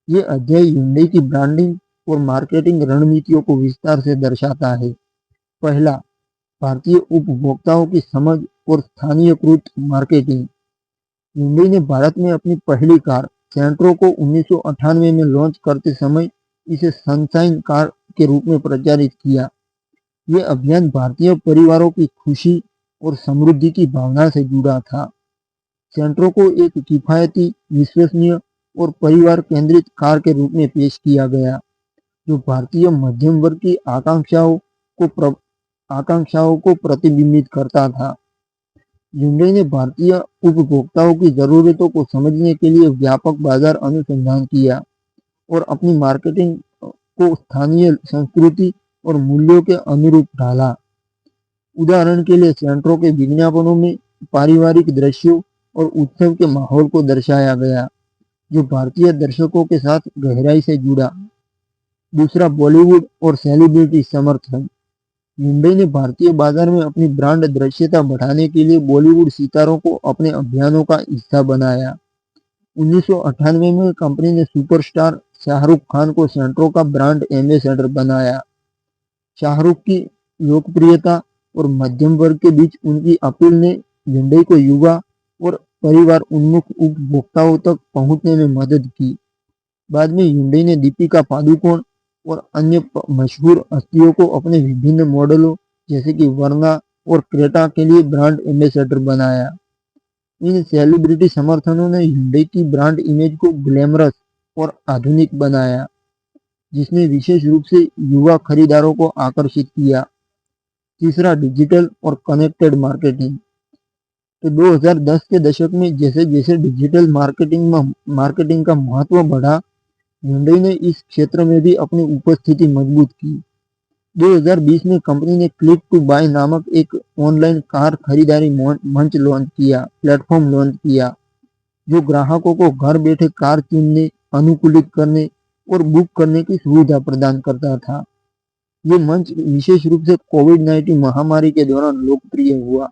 ये अध्याय Hyundai की ब्रांडिंग और मार्केटिंग रणनीतियों को विस्तार से दर्शाता है। पहला, भारतीय उपभोक्ताओं की समझ और स्थानीयकृत मार्केटिंग। Hyundai ने भारत में अपनी पहली कार सेंट्रो को 1998 में लॉन्च करते समय इसे सनशाइन कार के रूप में प्रचारित किया। ये अभियान भारतीय परिवारों की खुशी और समृद्धि की भावना से जुड़ा था। सेंट्रो को एक किफायती, विश्वसनीय और परिवार केंद्रित कार के रूप में पेश किया गया, जो भारतीय मध्यम वर्ग की आकांक्षाओं को प्रतिबिंबित करता था। Hyundai ने भारतीय उपभोक्ताओं की ज़रूरतों को समझने के लिए व्यापक बाजार अनुसंधान किया और अपनी मार्केटिंग को स्थानीय संस्कृति और मूल्यों के अनुरूप ढाला। उदाहरण के लिए सेंट्रो के विज्ञापनों में पारिवारिक दृश्यों और उत्सव के माहौल को दर्शाया गया, जो भारतीय दर्शकों के साथ गहराई से जुड़ा। दूसरा, बॉलीवुड और सेलिब्रिटी समर्थन। Hyundai ने भारतीय बाजार में अपनी ब्रांड दृश्यता बढ़ाने के लिए बॉलीवुड सितारों को अपने अभियानों का हिस्सा बनाया। 1998 में कंपनी ने सुपरस्टार शाहरुख खान को सेंट्रो का ब्रांड एम्बेसडर बनाया। शाहरुख की लोकप्रियता और मध्यम वर्ग के बीच उनकी अपील ने Hyundai को युवा और परिवार उन्मुख उपभोक्ताओं तक पहुंचने में मदद की। बाद में Hyundai ने दीपिका पादुकोण और अन्य मशहूर हस्तियों को अपने विभिन्न मॉडलों जैसे कि वर्ना और क्रेटा के लिए ब्रांड एम्बेसडर बनाया। इन सेलिब्रिटी समर्थनों ने Hyundai की ब्रांड इमेज को ग्लैमरस और आधुनिक बनाया, जिसने विशेष रूप से युवा खरीदारों को आकर्षित किया। तीसरा, डिजिटल और कनेक्टेड मार्केटिंग। तो 2010 के दशक में जैसे जैसे डिजिटल मार्केटिंग का महत्व बढ़ा, Hyundai ने इस क्षेत्र में भी अपनी उपस्थिति मजबूत की। 2020 में कंपनी ने क्लिक टू बाय नामक एक ऑनलाइन कार खरीदारी प्लेटफॉर्म लॉन्च किया, जो ग्राहकों को घर बैठे कार चुनने, अनुकूलित करने और बुक करने की सुविधा प्रदान करता था। ये मंच विशेष रूप से कोविड-19 महामारी के दौरान लोकप्रिय हुआ,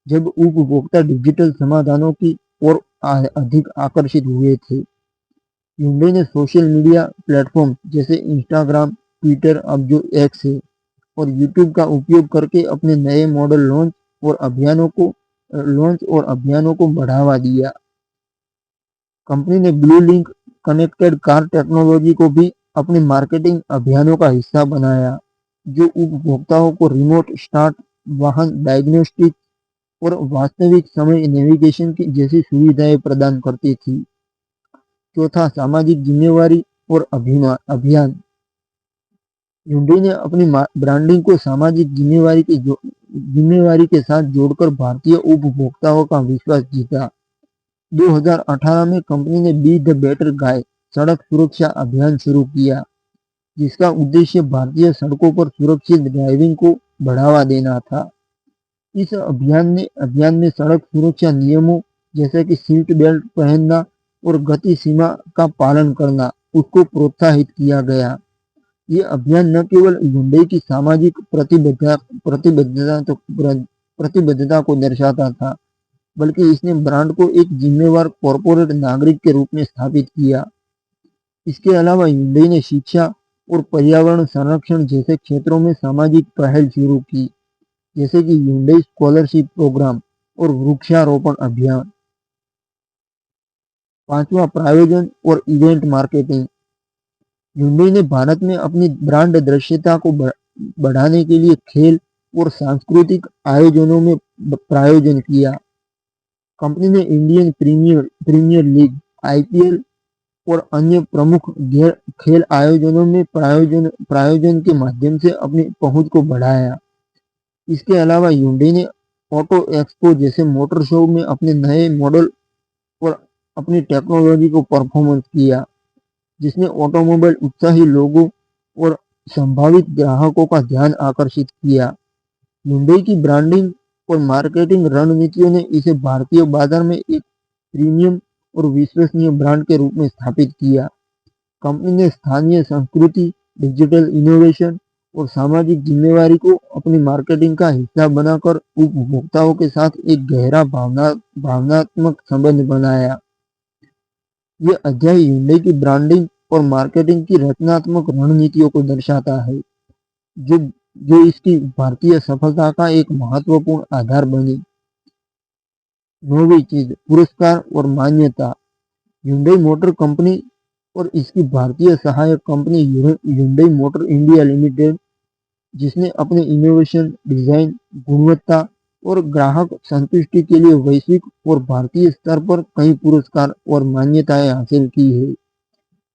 जब उपभोक्ता डिजिटल समाधानों की ओर अधिक आकर्षित हुए थे। Hyundai ने सोशल मीडिया प्लेटफॉर्म जैसे इंस्टाग्राम, ट्विटर, अब जो एक्स है, और यूट्यूब का उपयोग करके अपने नए मॉडल लॉन्च और अभियानों को बढ़ावा दिया। कंपनी ने blue link connected car technology को भी अपने मार्केटिंग अभियानों का हिस्सा बनाया, जो उपभोक्ताओं को रिमोट स्टार्ट, वाहन डायग्नोस्टिक्स और वास्तविक समय नेविगेशन की जैसी सुविधाएं प्रदान करती थी। चौथा, सामाजिक जिम्मेवारी और अभियान। Hyundai ने अपनी ब्रांडिंग को सामाजिक जिम्मेवारी की जिम्मेवारी के साथ जोड़कर भारतीय उपभोक्ताओं का विश्वास जीता। 2018 में कंपनी ने बी द बेटर गाय सड़क सुरक्षा अभियान शुरू किया, जिसका उद्देश्य भारतीय सड़कों पर सुरक्षित ड्राइविंग को बढ़ावा देना था। इस अभियान में सड़क सुरक्षा नियमों जैसे कि सीट बेल्ट पहनना और गति सीमा का पालन करना उसको प्रोत्साहित किया गया। ये अभियान न केवल हुंडई की सामाजिक प्रतिबद्धता को दर्शाता था, बल्कि इसने ब्रांड को एक जिम्मेवार कॉरपोरेट नागरिक के रूप में स्थापित किया। इसके अलावा हुंडई ने शिक्षा और पर्यावरण संरक्षण जैसे क्षेत्रों में सामाजिक पहल शुरू की, जैसे कि हुंडई स्कॉलरशिप प्रोग्राम और वृक्षारोपण अभियान। पांचवा, प्रायोजन और इवेंट मार्केटिंग। हुंडई ने भारत में अपनी ब्रांड दृश्यता को बढ़ाने के लिए खेल और सांस्कृतिक आयोजनों में प्रायोजन किया। कंपनी ने इंडियन प्रीमियर लीग, आईपीएल और अन्य प्रमुख खेल आयोजनों में प्रायोजन के माध्यम से अपनी पहुंच को बढ़ाया। इसके अलावा हुंडई ने ऑटो एक्सपो जैसे मोटर शो में अपने नए मॉडल और अपनी टेक्नोलॉजी को परफॉर्मेंस किया, जिसने ऑटोमोबाइल उत्साही लोगों और संभावित ग्राहकों का ध्यान आकर्षित किया। हुंडई की ब्रांडिंग और मार्केटिंग रणनीतियों ने इसे भारतीय बाजार में एक प्रीमियम और विश्वसनीय ब्रांड के रूप में स्थापित किया। कंपनी ने स्थानीय संस्कृति, डिजिटल इनोवेशन और सामाजिक जिम्मेवारी को अपनी मार्केटिंग का हिस्सा बनाकर उपभोक्ताओं के साथ एक गहरा भावनात्मक संबंध बनाया। ये अध्याय हुंडई की ब्रांडिंग और मार्केटिंग की रचनात्मक रणनीतियों को दर्शाता है, जो इसकी भारतीय सफलता का एक महत्वपूर्ण आधार बनी। 9वीं चीज, पुरस्कार और मान्यता। हुंडई मोटर कंपनी और इसकी भारतीय सहायक company Hyundai motor India limited, जिसने अपने इनोवेशन, डिजाइन, गुणवत्ता और ग्राहक संतुष्टि के लिए वैश्विक और भारतीय स्तर पर कई पुरस्कार और मान्यताएं हासिल की है।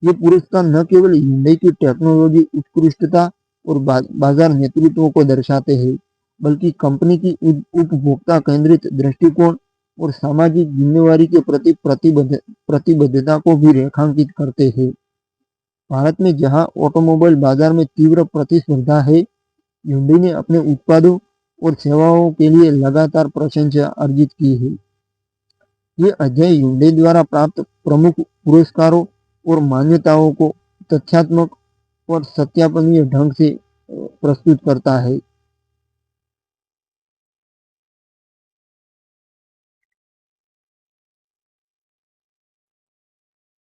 ये पुरस्कार न केवल हुंडई की टेक्नोलॉजी उत्कृष्टता और बाजार नेतृत्व को दर्शाते हैं, बल्कि कंपनी की उपभोक्ता केंद्रित दृष्टिकोण और सामाजिक जिम्मेवारी के प्रति प्रतिबद्धता को भी रेखांकित करते हैं। भारत में जहां ऑटोमोबाइल बाजार में तीव्र प्रतिस्पर्धा है, हुंडई ने अपने उत्पादों और सेवाओं के लिए लगातार प्रशंसा अर्जित की है। ये अध्याय हुंडई द्वारा प्राप्त प्रमुख पुरस्कारों और मान्यताओं को तथ्यात्मक और सत्यापनीय ढंग से प्रस्तुत करता है।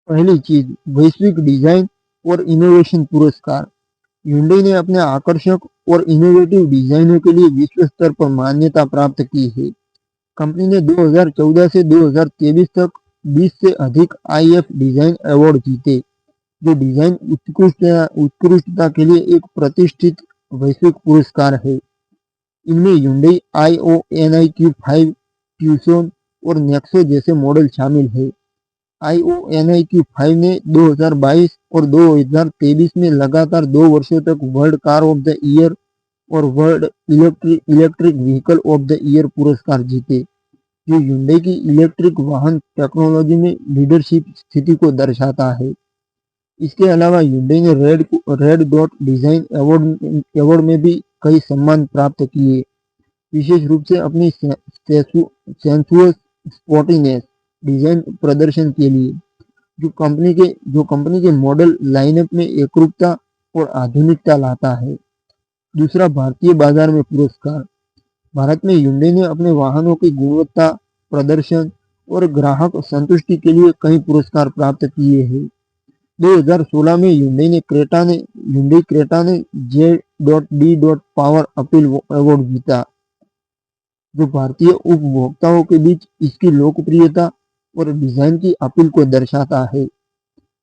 पहली चीज, वैश्विक डिजाइन और इनोवेशन पुरस्कार। हुंडई ने अपने आकर्षक और इनोवेटिव डिजाइनों के लिए विश्व स्तर पर मान्यता प्राप्त की है। कंपनी ने 2014 से 2023 तक 20 से अधिक आईएफ डिजाइन अवार्ड जीते, जो डिजाइन उत्कृष्टता के लिए एक प्रतिष्ठित वैश्विक पुरस्कार है। इनमें हुंडई IONIQ5, ट्यूक्सन और नेक्सो जैसे मॉडल शामिल है। IONIQ5 ने 2022 और 2023 में लगातार 2 वर्षों तक world car of the year और world electric vehicle of the year पुरस्कार जीते, जो हुंडई की इलेक्ट्रिक वाहन टेक्नोलॉजी में लीडरशिप स्थिति को दर्शाता है। इसके अलावा हुंडई ने रेड डॉट डिजाइन अवार्ड में भी कई सम्मान प्राप्त किए, विशेष रूप से अपनी सेंसुअस स्पोर्टीनेस डिजाइन प्रदर्शन के लिए, जो कंपनी के मॉडल लाइनअप में एकरूपता और आधुनिकता लाता है। दूसरा, भारतीय बाजार में पुरस्कार। भारत में हुंडई ने अपने वाहनों की गुणवत्ता, प्रदर्शन और ग्राहक संतुष्टि के लिए कई पुरस्कार प्राप्त किए हैं। 2016 में हुंडई क्रेटा ने J.D. पावर अपील अवार्ड जीता, जो भारतीय उपभोक्ताओं के बीच इसकी लोकप्रियता और डिजाइन की अपील को दर्शाता है।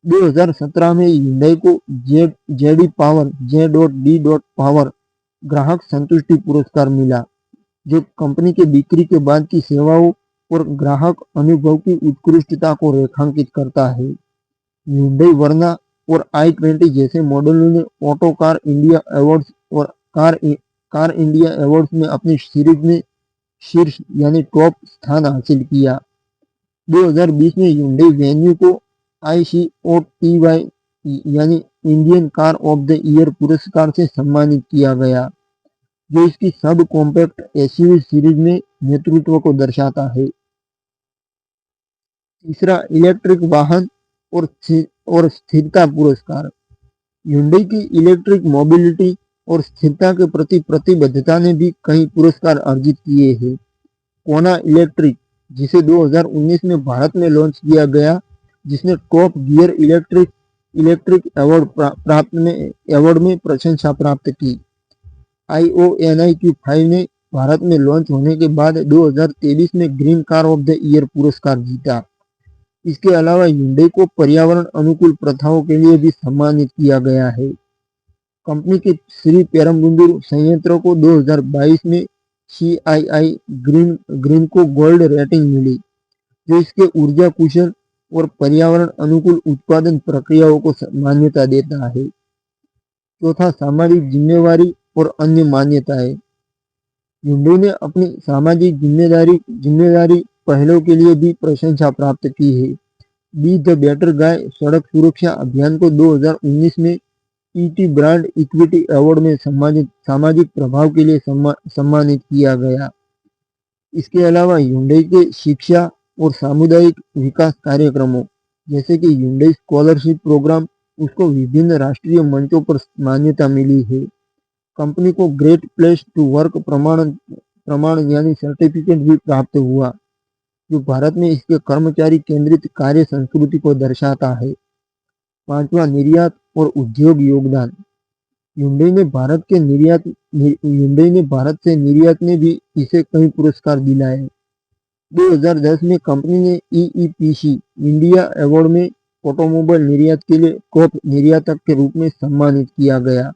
2017 में हुंडई को J.D. पावर ग्राहक संतुष्टि पुरस्कार मिला, जो कंपनी के बिक्री के बाद की सेवाओं और ग्राहक अनुभव की उत्कृष्टता को रेखांकित करता है। हुंडई वर्ना और i20 जैसे मॉडलों ने ऑटो कार इंडिया अवार्ड्स और कार कार इंडिया अवार्ड्स में अपनी सीरीज में शीर्ष यानी टॉप स्थान हासिल किया। 2020 में Hyundai वेन्यू को ICOTY यानी Indian car of the year पुरस्कार से सम्मानित किया गया, जो इसकी सब कॉम्पैक्ट एसयूवी सीरीज में नेतृत्व को दर्शाता है। तीसरा, इलेक्ट्रिक वाहन और स्थिरता पुरस्कार। Hyundai की इलेक्ट्रिक मोबिलिटी और स्थिरता के प्रति प्रतिबद्धता ने भी कई पुरस्कार अर्जित किए हैं। कोना इलेक्ट्रिक, जिसे 2019 में भारत में लॉन्च किया गया, जिसने टॉप गियर इलेक्ट्रिक अवार्ड में प्रशंसा प्राप्त की। IONIQ 5 ने भारत में लॉन्च होने के बाद 2023 में green car of the year पुरस्कार जीता। इसके अलावा Hyundai को पर्यावरण अनुकूल प्रथाओं के लिए भी सम्मानित किया गया है। कंपनी के श्री पेरम्बुदुर संयंत्र को 2022 में CII ग्रीन को गोल्ड रेटिंग मिली, जो इसके ऊर्जा कुशल और पर्यावरण अनुकूल उत्पादन प्रक्रियाओं को मान्यता देता है। चौथा, सामाजिक जिम्मेवारी और अन्य मान्यताएं। Hyundai ने अपनी सामाजिक जिम्मेदारी पहलों के लिए भी प्रशंसा प्राप्त की है। बी द बेटर गाय सड़क सुरक्षा अभियान को 2019 में ET ब्रांड इक्विटी अवार्ड में सामाजिक प्रभाव के लिए सम्मानित किया गया। इसके अलावा Hyundai के शिक्षा और सामुदायिक विकास कार्यक्रमों जैसे कि Hyundai स्कॉलरशिप प्रोग्राम, उसको विभिन्न राष्ट्रीय मंचों पर मान्यता मिली है। कंपनी को ग्रेट प्लेस टू वर्क प्रमाण यानी सर्टिफिकेट भी प्राप्त हुआ, जो भारत में इसके कर्मचारी केंद्रित कार्य संस्कृति को दर्शाता है। पांचवा, निर्यात और उद्योग योगदान। Hyundai ने भारत से निर्यात में भी इसे कई पुरस्कार दिलाए। 2010 में कंपनी ने EEPC इंडिया अवार्ड में ऑटोमोबाइल निर्यात के लिए टॉप निर्यातक के रूप में सम्मानित किया गया।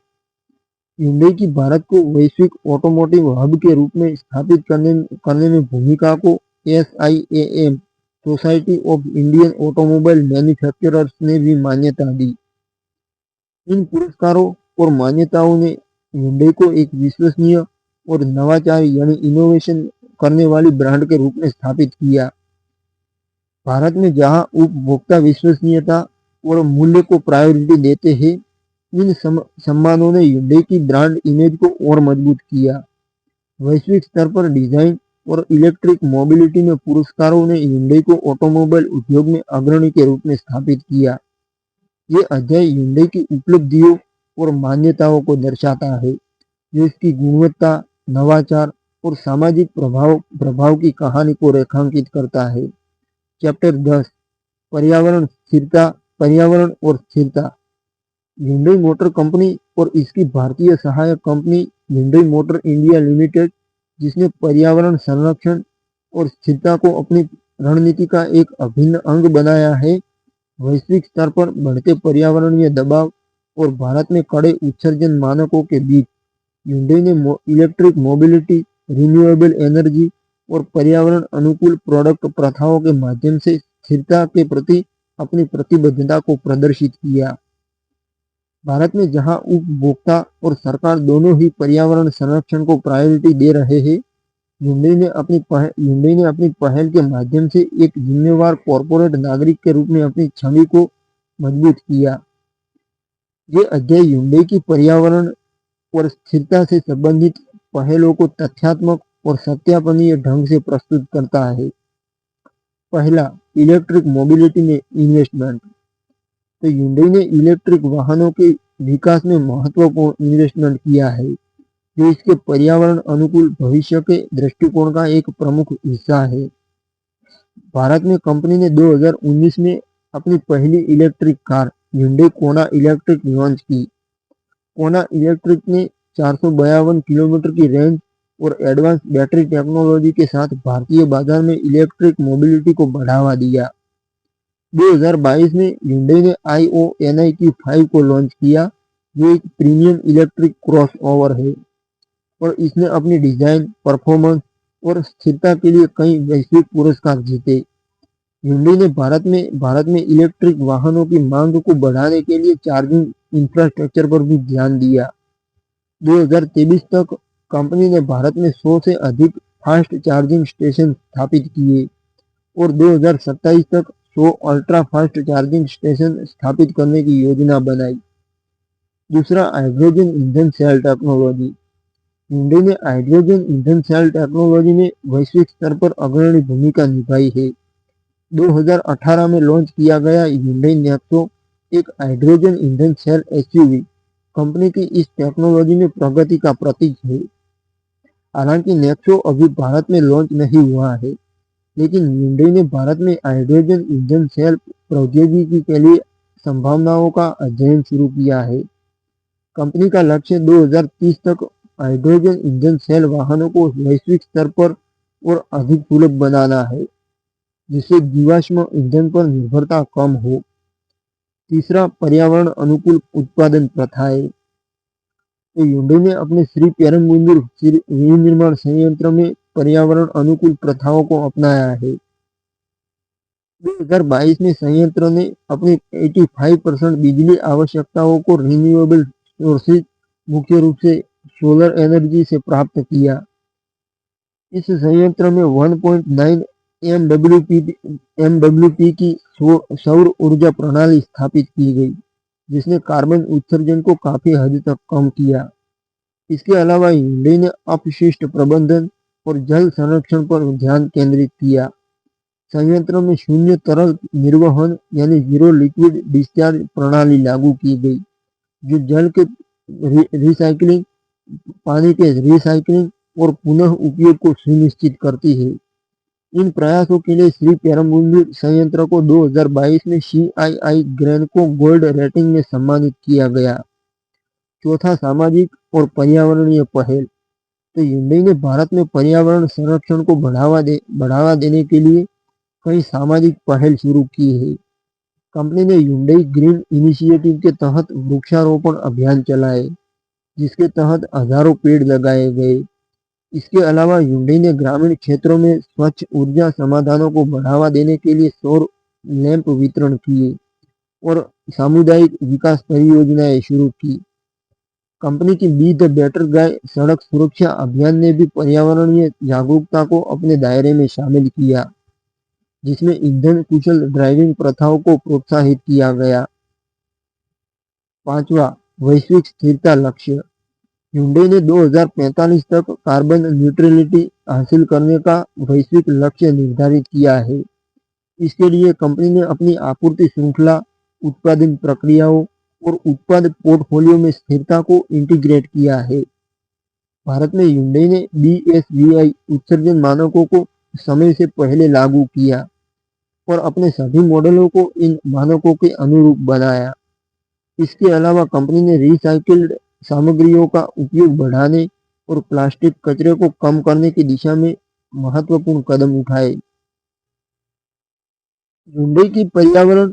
Hyundai की भारत को वैश्विक ऑटोमोटिव हब के रूप में स्थापित करने में भूमिका को SIAM society of Indian automobile manufacturers ने भी मान्यता दी। इन पुरस्कारों और मान्यताओं ने Hyundai को एक विश्वसनीय और नवाचारी यानी इनोवेशन करने वाली ब्रांड के रूप में स्थापित किया। भारत में जहां उपभोक्ता विश्वसनीयता और मूल्य को प्रायोरिटी देते हैं, इन सम्मानों ने Hyundai की ब्रांड इमेज को और मजबूत किया। वैश्विक स्तर पर डिजाइन और इलेक्ट्रिक मोबिलिटी में पुरस्कारों ने Hyundai को ऑटोमोबाइल उद्योग में अग्रणी के रूप में स्थापित किया। ये अध्याय Hyundai की उपलब्धियों और मान्यताओं को दर्शाता है, जो इसकी गुणवत्ता, नवाचार और सामाजिक प्रभाव की कहानी को रेखांकित करता है। चैप्टर 10, पर्यावरण और स्थिरता। Hyundai मोटर कंपनी और इसकी भारतीय सहायक company Hyundai motor India limited, जिसने पर्यावरण संरक्षण और स्थिरता को अपनी रणनीति का एक अभिन्न अंग बनाया है, वैश्विक स्तर पर बढ़ते पर्यावरणीय दबाव और भारत में कड़े उत्सर्जन मानकों के बीच Hyundai ने इलेक्ट्रिक मोबिलिटी, रिन्यूएबल एनर्जी और पर्यावरण अनुकूल प्रोडक्ट प्रथाओं के माध्यम से स्थिरता के प्रति अपनी प्रतिबद्धता को प्रदर्शित किया। भारत में जहां उपभोक्ता और सरकार दोनों ही पर्यावरण संरक्षण को प्रायोरिटी दे रहे हैं, Hyundai ने अपनी पहल के माध्यम से एक जिम्मेवार कॉरपोरेट नागरिक के रूप में अपनी छवि को मजबूत किया। ये अध्याय Hyundai की पर्यावरण और स्थिरता से संबंधित पहलों को तथ्यात्मक और सत्यापनीय ढंग से प्रस्तुत करता है। पहला, इलेक्ट्रिक मोबिलिटी में इन्वेस्टमेंट। तो Hyundai ने इलेक्ट्रिक वाहनों के विकास में महत्वपूर्ण इन्वेस्टमेंट किया है, जो इसके पर्यावरण अनुकूल भविष्य के दृष्टिकोण का एक प्रमुख हिस्सा है। भारत में कंपनी ने 2019 में अपनी पहली electric car Hyundai Kona electric launch की। कोना इलेक्ट्रिक ने 452 किलोमीटर की रेंज और एडवांस बैटरी टेक्नोलॉजी के साथ भारतीय बाजार में इलेक्ट्रिक मोबिलिटी को बढ़ावा दिया। 2022 में Hyundai ने IONIQ 5 को लॉन्च किया, जो एक प्रीमियम इलेक्ट्रिक क्रॉसओवर है और इसने अपनी डिजाइन, परफॉर्मेंस और स्थिरता के लिए कई वैश्विक पुरस्कार जीते। Hyundai ने भारत में इलेक्ट्रिक वाहनों की मांग को बढ़ाने के लिए चार्जिंग इंफ्रास्ट्रक्चर पर भी ध्यान दिया। 2023 तक कंपनी ने भारत में 100 से अधिक फास्ट चार्जिंग स्टेशन स्थापित किए और 2027 तक 100 अल्ट्रा फास्ट चार्जिंग स्टेशन स्थापित करने की योजना बनाई। दूसरा, हाइड्रोजन ईंधन सेल टेक्नोलॉजी। हुंडई ने हाइड्रोजन ईंधन सेल टेक्नोलॉजी में वैश्विक स्तर पर अग्रणी भूमिका निभाई है। 2018 में लॉन्च किया गया हुंडई नेक्सो एक हाइड्रोजन ईंधन सेल एसयूवी कंपनी की इस टेक्नोलॉजी में प्रगति का प्रतीक है। हालांकि नेक्सो अभी भारत में लॉन्च नहीं हुआ है, लेकिन हुंडई ने भारत में हाइड्रोजन ईंधन सेल प्रौद्योगिकी के लिए संभावनाओं का अध्ययन शुरू किया है। कंपनी का लक्ष्य 2030 तक हाइड्रोजन ईंधन सेल वाहनों को वैश्विक स्तर पर और अधिक सुलभ बनाना है, जिससे जीवाश्म ईंधन पर निर्भरता कम हो। तीसरा, पर्यावरण अनुकूल उत्पादन प्रथाएं। तो हुंडई ने अपने श्री पेरुम्बदूर विनिर्माण संयंत्र में पर्यावरण अनुकूल प्रथाओं को अपनाया है। 2022 में संयंत्र ने अपनी 85% बिजली आवश्यकताओं को रिन्यूएबल सोर्सेज, मुख्य रूप से सोलर एनर्जी से प्राप्त किया। इस संयंत्र में 1.9 MWP की सौर ऊर्जा प्रणाली स्थापित की गई, जिसने कार्बन उत्सर्जन को काफी हद तक कम किया। इसके अलावा हुंडई ने अपशिष्ट प्रबंधन और जल संरक्षण पर ध्यान केंद्रित किया। संयंत्र में शून्य तरल निर्वहन यानी जीरो लिक्विड डिस्चार्ज प्रणाली लागू की गई, जो जल के रिसाइकलिंग, पानी के रिसाइकलिंग और पुनः उपयोग को सुनिश्चित करती है। इन प्रयासों के लिए श्री पेरुम्बदूर संयंत्र को 2022 में CII ग्रेनको गोल्ड रेटिंग में सम्मानित किया गया। चौथा, सामाजिक और पर्यावरणीय पहल। तो हुंडई ने भारत में पर्यावरण संरक्षण को बढ़ावा देने के लिए कई सामाजिक पहल शुरू की है। कंपनी ने हुंडई ग्रीन इनिशिएटिव के तहत वृक्षारोपण अभियान चलाए, जिसके तहत हजारों पेड़ लगाए गए। इसके अलावा हुंडई ने ग्रामीण क्षेत्रों में स्वच्छ ऊर्जा समाधानों को बढ़ावा देने के लिए सौर लैंप वितरण किए और सामुदायिक विकास परियोजनाएं शुरू की। कंपनी की बी द बेटर गाय सड़क सुरक्षा अभियान ने भी पर्यावरणीय जागरूकता को अपने दायरे में शामिल किया, जिसमें ईंधन कुशल ड्राइविंग प्रथाओं को प्रोत्साहित किया गया। पांचवा, वैश्विक स्थिरता लक्ष्य। हुंडई ने 2045 तक कार्बन न्यूट्रलिटी हासिल करने का वैश्विक लक्ष्य निर्धारित किया है। इसके लिए कंपनी ने अपनी आपूर्ति श्रृंखला, उत्पादन प्रक्रियाओं और उत्पाद पोर्टफोलियो में स्थिरता को इंटीग्रेट किया है। भारत में हुंडई ने BSVI उत्सर्जन मानकों को समय से पहले लागू किया और अपने सभी मॉडलों को इन मानकों के अनुरूप बनाया। इसके अलावा कंपनी ने रिसाइकिल्ड सामग्रियों का उपयोग बढ़ाने और प्लास्टिक कचरे को कम करने की दिशा में महत्वपूर्ण कदम उठाए। हुंडई की पर्यावरण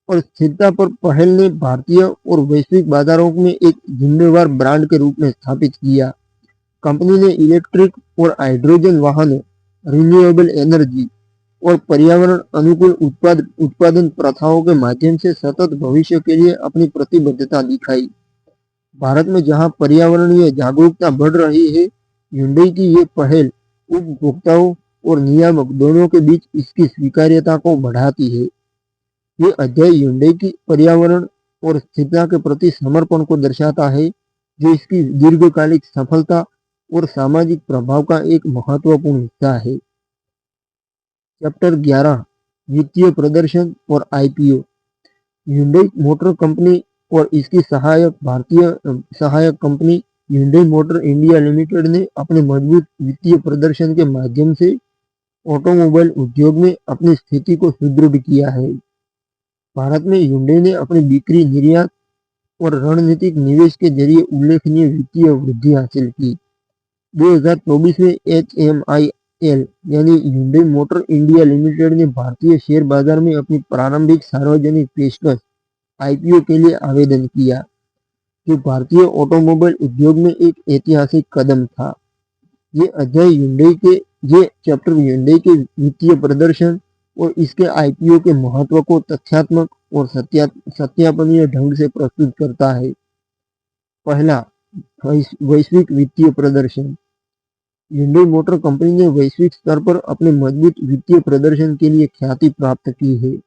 और स्थिरता पर पहल ने भारतीय और वैश्विक बाजारों में एक जिम्मेदार ब्रांड के रूप में स्थापित किया। कंपनी ने इलेक्ट्रिक और हाइड्रोजन वाहनों, रिन्यूएबल एनर्जी और पर्यावरण अनुकूल उत्पादन प्रथाओं के माध्यम से सतत भविष्य के लिए अपनी प्रतिबद्धता दिखाई। भारत में जहां पर्यावरणीय जागरूकता बढ़ रही है, हुंडई की ये पहल उपभोक्ताओं और नियामक दोनों के बीच इसकी स्वीकार्यता को बढ़ाती है। ये अध्याय हुंडई की पर्यावरण और स्थिरता के प्रति समर्पण को दर्शाता है, जो इसकी दीर्घकालिक सफलता और सामाजिक प्रभाव का एक महत्वपूर्ण हिस्सा है। चैप्टर 11, वित्तीय प्रदर्शन और IPO। हुंडई मोटर कंपनी और इसकी भारतीय सहायक company Hyundai motor India limited ने अपने मजबूत वित्तीय प्रदर्शन के माध्यम से ऑटोमोबाइल उद्योग में अपनी स्थिति को सुदृढ़ किया है। भारत में हुंडई ने अपनी बिक्री, निर्यात और रणनीतिक निवेश के जरिए उल्लेखनीय वित्तीय वृद्धि हासिल की। 2024 में HMIL यानी हुंडई मोटर इंडिया लिमिटेड ने भारतीय शेयर बाजार में अपनी प्रारंभिक सार्वजनिक पेशकश IPO के लिए आवेदन किया, जो भारतीय ऑटोमोबाइल उद्योग में एक ऐतिहासिक कदम था। ये चैप्टर हुंडई के वित्तीय प्रदर्शन और इसके IPO के महत्व को तथ्यात्मक और सत्यापनीय ढंग से प्रस्तुत करता है। पहला, वैश्विक वित्तीय प्रदर्शन। hyundai मोटर कंपनी ने वैश्विक स्तर पर अपने मजबूत वित्तीय प्रदर्शन के लिए ख्याति प्राप्त की है।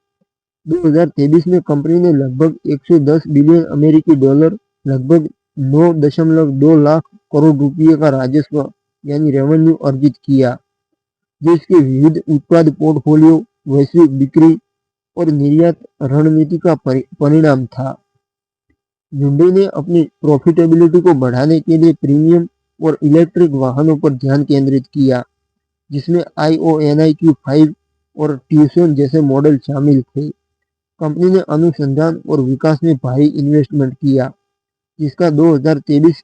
2023 में कंपनी ने लगभग 110 बिलियन अमेरिकी डॉलर, लगभग 9.2 लाख करोड़ रुपये का राजस्व यानी रेवेन्यू अर्जित किया, जो इसके विविध उत्पाद पोर्टफोलियो, वैश्विक बिक्री और निर्यात रणनीति का परिणाम था। hyundai ने अपनी प्रॉफिटेबिलिटी को बढ़ाने के लिए प्रीमियम और इलेक्ट्रिक वाहनों पर ध्यान केंद्रित किया, जिसमें IONIQ 5 और ट्यूसन जैसे मॉडल शामिल थे। कंपनी ने अनुसंधान और विकास में भारी इन्वेस्टमेंट किया, जिसका 2023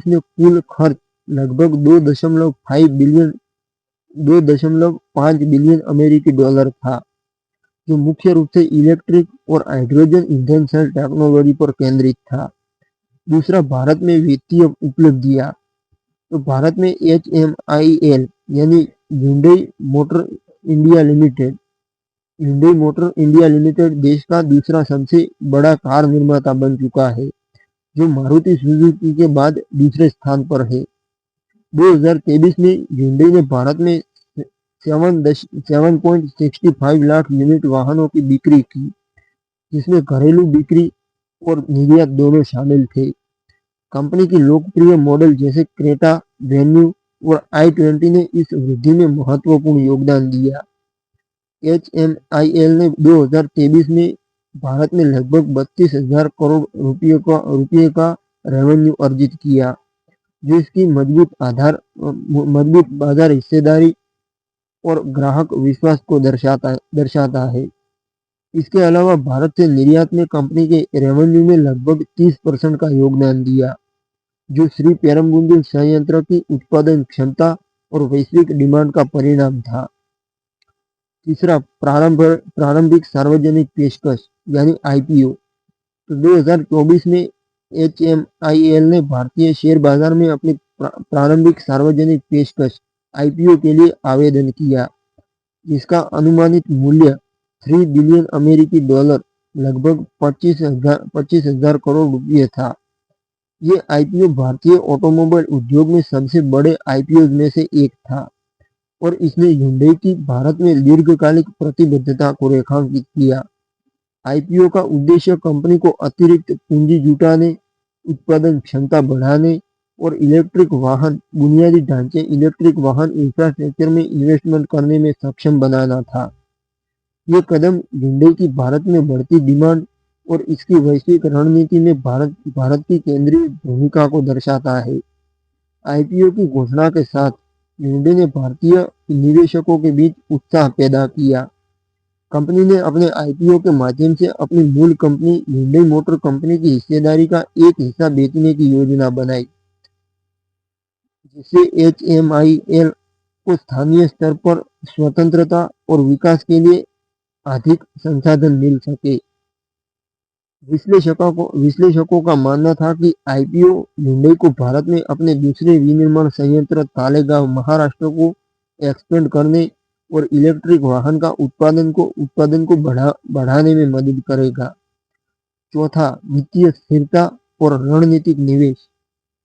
में कुल खर्च लगभग 2.5 बिलियन अमेरिकी डॉलर था, जो मुख्य रूप से इलेक्ट्रिक और हाइड्रोजन ईंधन सेल टेक्नोलॉजी पर केंद्रित था। दूसरा, भारत में वित्तीय उपलब्धियां। तो भारत में HMIL यानी hyundai मोटर इंडिया लिमिटेड देश का दूसरा सबसे बड़ा कार निर्माता बन चुका है, जो मारुति सुजुकी के बाद दूसरे स्थान पर है। 2023 में hyundai ने भारत में 7.65 लाख यूनिट वाहनों की बिक्री की, जिसमें घरेलू बिक्री और निर्यात दोनों शामिल थे। कंपनी की लोकप्रिय मॉडल जैसे क्रेटा, वेन्यू और i20 ने इस वृद्धि में महत्वपूर्ण योगदान दिया। HMIL ने 2023 में भारत में लगभग 32,000 करोड़ रुपये का रेवेन्यू अर्जित किया, जो इसकी मजबूत बाजार हिस्सेदारी और ग्राहक विश्वास को दर्शाता है। इसके अलावा भारत से निर्यात में कंपनी के रेवेन्यू में लगभग 30% का योगदान दिया, जो श्री पेरम्बुंदूर संयंत्र की उत्पादन क्षमता और वैश्विक डिमांड का परिणाम था। तीसरा, प्रारंभिक सार्वजनिक पेशकश यानी IPO। तो 2024 में HMIL ने भारतीय शेयर बाजार में अपनी प्रारंभिक सार्वजनिक पेशकश IPO के लिए आवेदन किया, जिसका अनुमानित मूल्य 3 बिलियन अमेरिकी डॉलर, लगभग 25,000 करोड़ रुपये था। ये IPO भारतीय ऑटोमोबाइल उद्योग में सबसे बड़े IPO में से एक था और इसने hyundai की भारत में दीर्घकालिक प्रतिबद्धता को रेखांकित किया। IPO का उद्देश्य कंपनी को अतिरिक्त पूंजी जुटाने, उत्पादन क्षमता बढ़ाने और इलेक्ट्रिक वाहन बुनियादी ढांचे, इलेक्ट्रिक वाहन इंफ्रास्ट्रक्चर में इन्वेस्टमेंट करने में सक्षम बनाना था। ये कदम hyundai की भारत में बढ़ती डिमांड और इसकी वैश्विक रणनीति में भारत की केंद्रीय भूमिका को दर्शाता है। IPO की घोषणा के साथ hyundai ने भारतीय निवेशकों के बीच उत्साह पैदा किया। कंपनी ने अपने IPO के माध्यम से अपनी मूल कंपनी hyundai मोटर कंपनी की हिस्सेदारी का एक हिस्सा बेचने की योजना बनाई, जिससे HMIL को स्थानीय स्तर पर स्वतंत्रता और विकास के लिए अधिक संसाधन मिल सके। विश्लेषकों का मानना था कि IPO hyundai को भारत में अपने दूसरे विनिर्माण संयंत्र तालेगांव, महाराष्ट्र को एक्सपेंड करने और इलेक्ट्रिक वाहन का उत्पादन को बढ़ाने में मदद करेगा। चौथा, वित्तीय स्थिरता और रणनीतिक निवेश।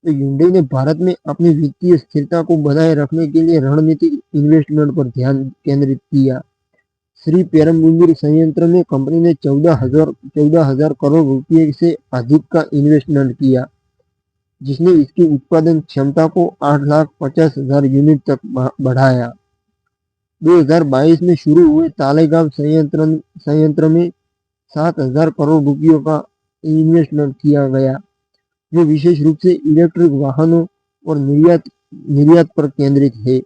तो hyundai ने भारत में अपनी वित्तीय स्थिरता को बनाए रखने के लिए रणनीतिक इन्वेस्टमेंट पर ध्यान केंद्रित किया। श्री पेरम्बुंदूर संयंत्र में कंपनी ने 14,000 करोड़ रुपये से अधिक का इन्वेस्टमेंट किया, जिसने इसकी उत्पादन क्षमता को 8,50,000 यूनिट तक बढ़ाया। 2022 में शुरू हुए तालेगांव संयंत्र में 7,000 करोड़ रुपयों का इन्वेस्टमेंट किया गया, जो विशेष रूप से इलेक्ट्रिक वाहनों और निर्यात पर केंद्रित है।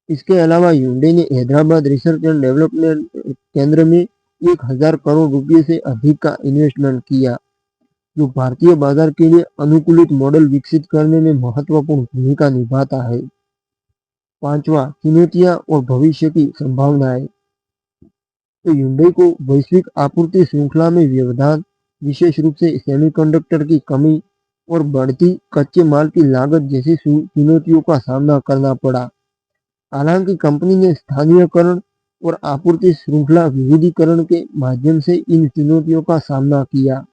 इसके अलावा hyundai ने हैदराबाद रिसर्च एंड डेवलपमेंट केंद्र में 1,000 करोड़ रुपये से अधिक का इन्वेस्टमेंट किया, जो भारतीय बाजार के लिए अनुकूलित मॉडल विकसित करने में महत्वपूर्ण भूमिका निभाता है। पांचवा, चुनौतियां और भविष्य की संभावनाएं। तो hyundai को वैश्विक आपूर्ति श्रृंखला में व्यवधान, विशेष रूप से सेमीकंडक्टर की कमी और बढ़ती कच्चे माल की लागत जैसी चुनौतियों का सामना करना पड़ा। हालांकि कंपनी ने स्थानीयकरण और आपूर्ति श्रृंखला विविधीकरण के माध्यम से इन चुनौतियों का सामना किया।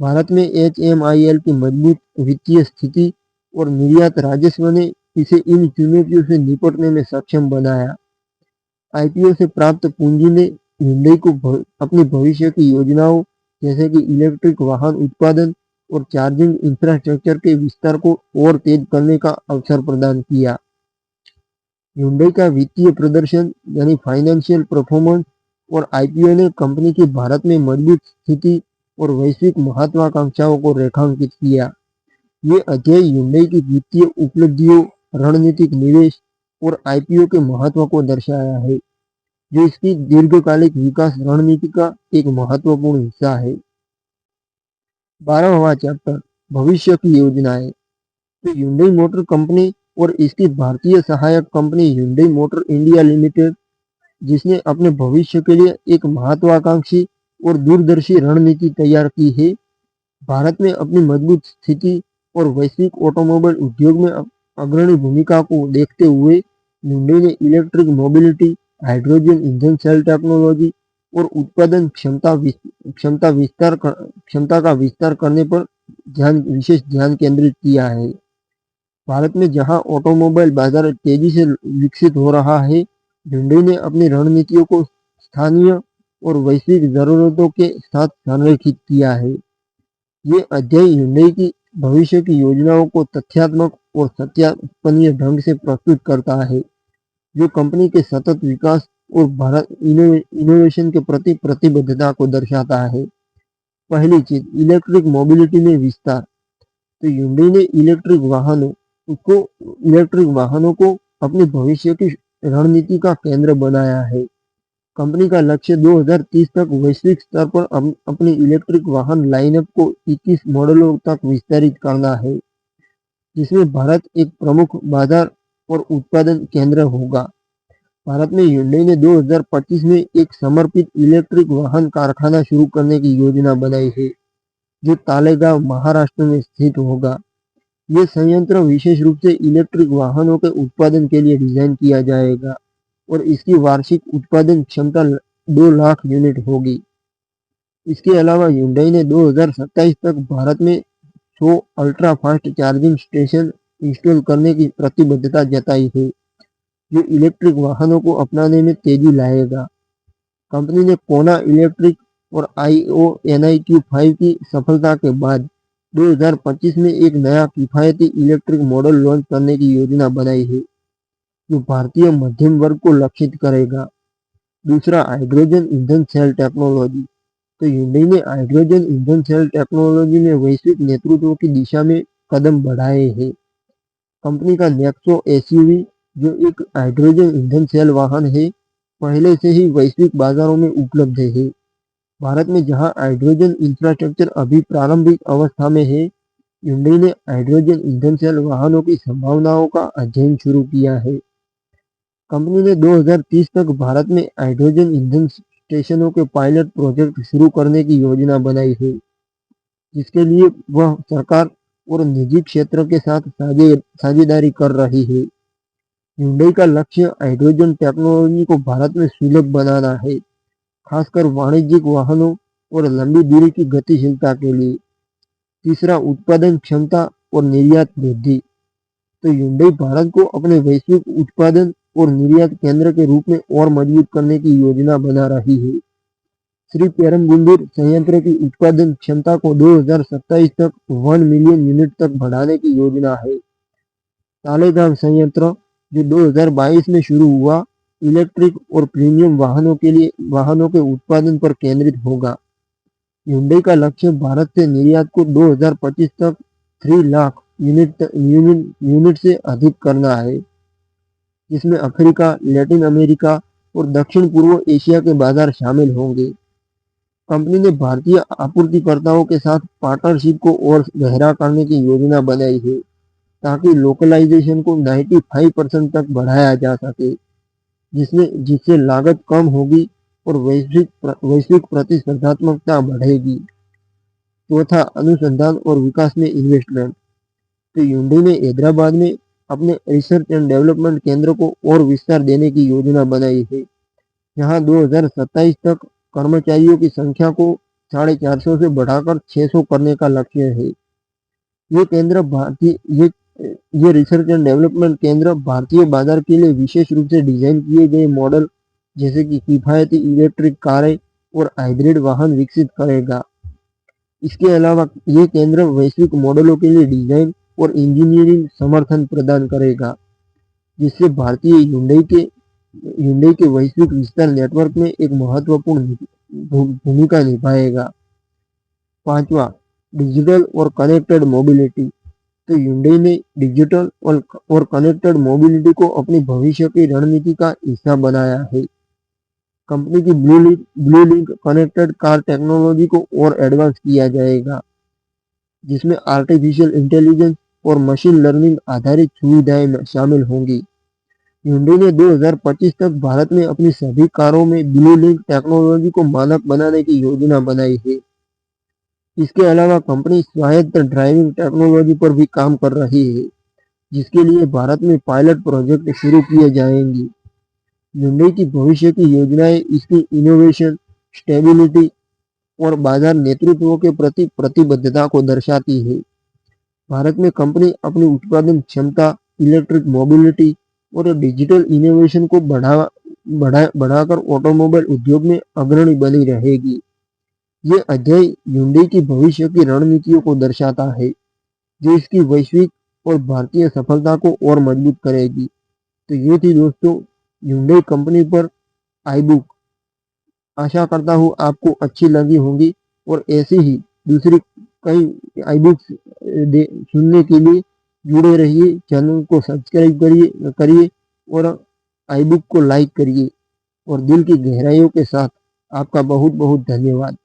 भारत में HMIL की मजबूत वित्तीय स्थिति और निर्यात राजस्व ने इसे इन चुनौतियों से निपटने में सक्षम बनाया। IPO से प्राप्त पूंजी ने हुंडई को अपनी भविष्य की योजनाओं जैसे कि इलेक्ट्रिक वाहन उत्पादन और चार्जिंग इंफ्रास्ट्रक्चर के विस्तार को और तेज करने का अवसर प्रदान किया। हुंडई का वित्तीय प्रदर्शन यानी फाइनेंशियल परफॉर्मेंस और IPO ने कंपनी की भारत में मजबूत स्थिति और वैश्विक महत्वाकांक्षाओं को रेखांकित किया। ये अध्याय हुंडई की वित्तीय उपलब्धियों, रणनीतिक निवेश और IPO के महत्व को दर्शाया है, जो इसकी दीर्घकालिक विकास रणनीति का एक महत्वपूर्ण हिस्सा है। 12वां चैप्टर, भविष्य की योजनाएं। तो हुंडई मोटर कंपनी और इसकी भारतीय सहायक company Hyundai motor India limited, जिसने अपने भविष्य के लिए एक महत्वाकांक्षी और दूरदर्शी रणनीति तैयार की है। भारत में अपनी मजबूत स्थिति और वैश्विक ऑटोमोबाइल उद्योग में अग्रणी भूमिका को देखते हुए हुंडई ने इलेक्ट्रिक मोबिलिटी, हाइड्रोजन ईंधन सेल टेक्नोलॉजी और उत्पादन क्षमता का विस्तार करने पर विशेष ध्यान केंद्रित किया है। भारत में जहां ऑटोमोबाइल बाजार तेजी से विकसित हो रहा है, हुंडई ने अपनी रणनीतियों को स्थानीय और वैश्विक जरूरतों के साथ संरेखित किया है। ये अध्याय हुंडई की भविष्य की योजनाओं को तथ्यात्मक और सत्यापनीय ढंग से प्रस्तुत करता है, जो कंपनी के सतत विकास और भारत इनोवेशन के प्रति प्रतिबद्धता को दर्शाता है। पहली चीज, इलेक्ट्रिक मोबिलिटी में विस्तार। तो हुंडई ने इलेक्ट्रिक वाहनों को अपने भविष्य की रणनीति का केंद्र बनाया है। कंपनी का लक्ष्य 2030 तक वैश्विक स्तर पर अपनी इलेक्ट्रिक वाहन लाइनअप को 21 मॉडलों तक विस्तारित करना है, जिसमें भारत एक प्रमुख बाजार और उत्पादन केंद्र होगा। भारत में हुंडई ने 2025 में एक समर्पित इलेक्ट्रिक वाहन कारखाना शुरू करने की योजना बनाई है, जो तालेगांव, महाराष्ट्र में स्थित होगा। ये संयंत्र विशेष रूप से इलेक्ट्रिक वाहनों के उत्पादन के लिए डिजाइन किया जाएगा और इसकी वार्षिक उत्पादन क्षमता 2 लाख यूनिट होगी। इसके अलावा हुंडई ने 2027 तक भारत में 100 ultra fast charging station install करने की प्रतिबद्धता जताई है, जो इलेक्ट्रिक वाहनों को अपनाने में तेजी लाएगा। कंपनी ने कोना इलेक्ट्रिक और IONIQ 5 की सफलता के बाद 2025 में एक नया किफायती इलेक्ट्रिक मॉडल लॉन्च करने की योजना बनाई है, जो भारतीय मध्यम वर्ग को लक्षित करेगा। दूसरा, हाइड्रोजन ईंधन सेल टेक्नोलॉजी। तो हुंडई ने हाइड्रोजन ईंधन सेल टेक्नोलॉजी में वैश्विक नेतृत्व की दिशा में कदम बढ़ाए हैं। कंपनी का नेक्सो SUV, जो एक हाइड्रोजन ईंधन सेल वाहन है, पहले से ही वैश्विक बाजारों में उपलब्ध है। भारत में जहां हाइड्रोजन इंफ्रास्ट्रक्चर अभी प्रारंभिक अवस्था में है, हुंडई ने हाइड्रोजन ईंधन सेल वाहनों की संभावनाओं का अध्ययन शुरू किया है। कंपनी ने 2030 तक भारत में हाइड्रोजन ईंधन स्टेशनों के पायलट प्रोजेक्ट शुरू करने की योजना बनाई है, जिसके लिए वह सरकार और निजी क्षेत्र के साथ साझेदारी कर रही है। हुंडई का लक्ष्य हाइड्रोजन टेक्नोलॉजी को भारत में सुलभ बनाना है, खासकर वाणिज्यिक वाहनों और लंबी दूरी की गतिशीलता के लिए। तीसरा, उत्पादन क्षमता और निर्यात वृद्धि। तो हुंडई भारत को अपने वैश्विक उत्पादन और निर्यात केंद्र के रूप में और मजबूत करने की योजना बना रही है। श्री पेरमबुंदूर संयंत्र की उत्पादन क्षमता को 2027 तक 1 मिलियन यूनिट तक बढ़ाने की योजना है। तालेगांव संयंत्र, जो 2022 में शुरू हुआ, इलेक्ट्रिक और प्रीमियम वाहनों के उत्पादन पर केंद्रित होगा। हुंडई का लक्ष्य भारत से निर्यात को 2025 तक 3 लाख यूनिट से अधिक करना है, जिसमें अफ्रीका, लैटिन अमेरिका और दक्षिण पूर्व एशिया के बाजार शामिल होंगे। कंपनी ने भारतीय आपूर्तिकर्ताओं के साथ पार्टनरशिप को और गहरा करने की योजना बनाई है, ताकि लोकलाइजेशन को 95% तक बढ़ाया जा सके, जिससे लागत कम होगी और वैश्विक प्रतिस्पर्धात्मकता बढ़ेगी। चौथा, अनुसंधान और विकास में इन्वेस्टमेंट। तो हुंडई ने हैदराबाद में अपने रिसर्च एंड डेवलपमेंट केंद्र को और विस्तार देने की योजना बनाई है, जहां 2027 तक कर्मचारियों की संख्या को 450 से बढ़ाकर 600 करने का लक्ष्य है। ये केंद्र भारतीय ये रिसर्च एंड डेवलपमेंट केंद्र भारतीय बाजार के लिए विशेष रूप से डिजाइन किए गए मॉडल जैसे कि किफायती इलेक्ट्रिक कारें और हाइब्रिड वाहन विकसित करेगा। इसके अलावा ये केंद्र वैश्विक मॉडलों के लिए डिजाइन और इंजीनियरिंग समर्थन प्रदान करेगा, जिससे भारतीय ह्युंडई के वैश्विक विस्तार नेटवर्क में एक महत्वपूर्ण भूमिका निभाएगा। पांचवा, डिजिटल और कनेक्टेड मोबिलिटी। तो ह्युंडई ने डिजिटल और कनेक्टेड मोबिलिटी को अपनी भविष्य की रणनीति का हिस्सा बनाया है। कंपनी की blue link connected car technology को और एडवांस किया जाएगा, जिसमें आर्टिफिशियल इंटेलिजेंस और मशीन लर्निंग आधारित सुविधाएं शामिल होंगी। ह्युंडई ने 2025 तक भारत में अपनी सभी कारों में ब्लू लिंक टेक्नोलॉजी को मानक बनाने की योजना बनाई है। इसके अलावा कंपनी स्वायत्त ड्राइविंग टेक्नोलॉजी पर भी काम कर रही है, जिसके लिए भारत में पायलट प्रोजेक्ट शुरू किए जाएंगे। ह्युंडई की भविष्य की योजनाएं इसकी इनोवेशन, स्टेबिलिटी और बाजार नेतृत्व के प्रति प्रतिबद्धता को दर्शाती है। भारत में कंपनी अपनी उत्पादन क्षमता, इलेक्ट्रिक मोबिलिटी और डिजिटल इनोवेशन को बढ़ाकर ऑटोमोबाइल उद्योग में अग्रणी बनी रहेगी। ये अध्याय ह्युंडई की भविष्य की रणनीतियों को दर्शाता है, जो इसकी वैश्विक और भारतीय सफलता को और मजबूत करेगी। तो ये थी दोस्तों ह्युंडई कंपनी पर आई बुक। आशा करता हूँ आपको अच्छी लगी होंगी और ऐसी ही दूसरी कई आई बुक्स सुनने के लिए जुड़े रहिए। चैनल को सब्सक्राइब करिए और आई बुक को लाइक करिए। और दिल की गहराइयों के साथ आपका बहुत बहुत धन्यवाद।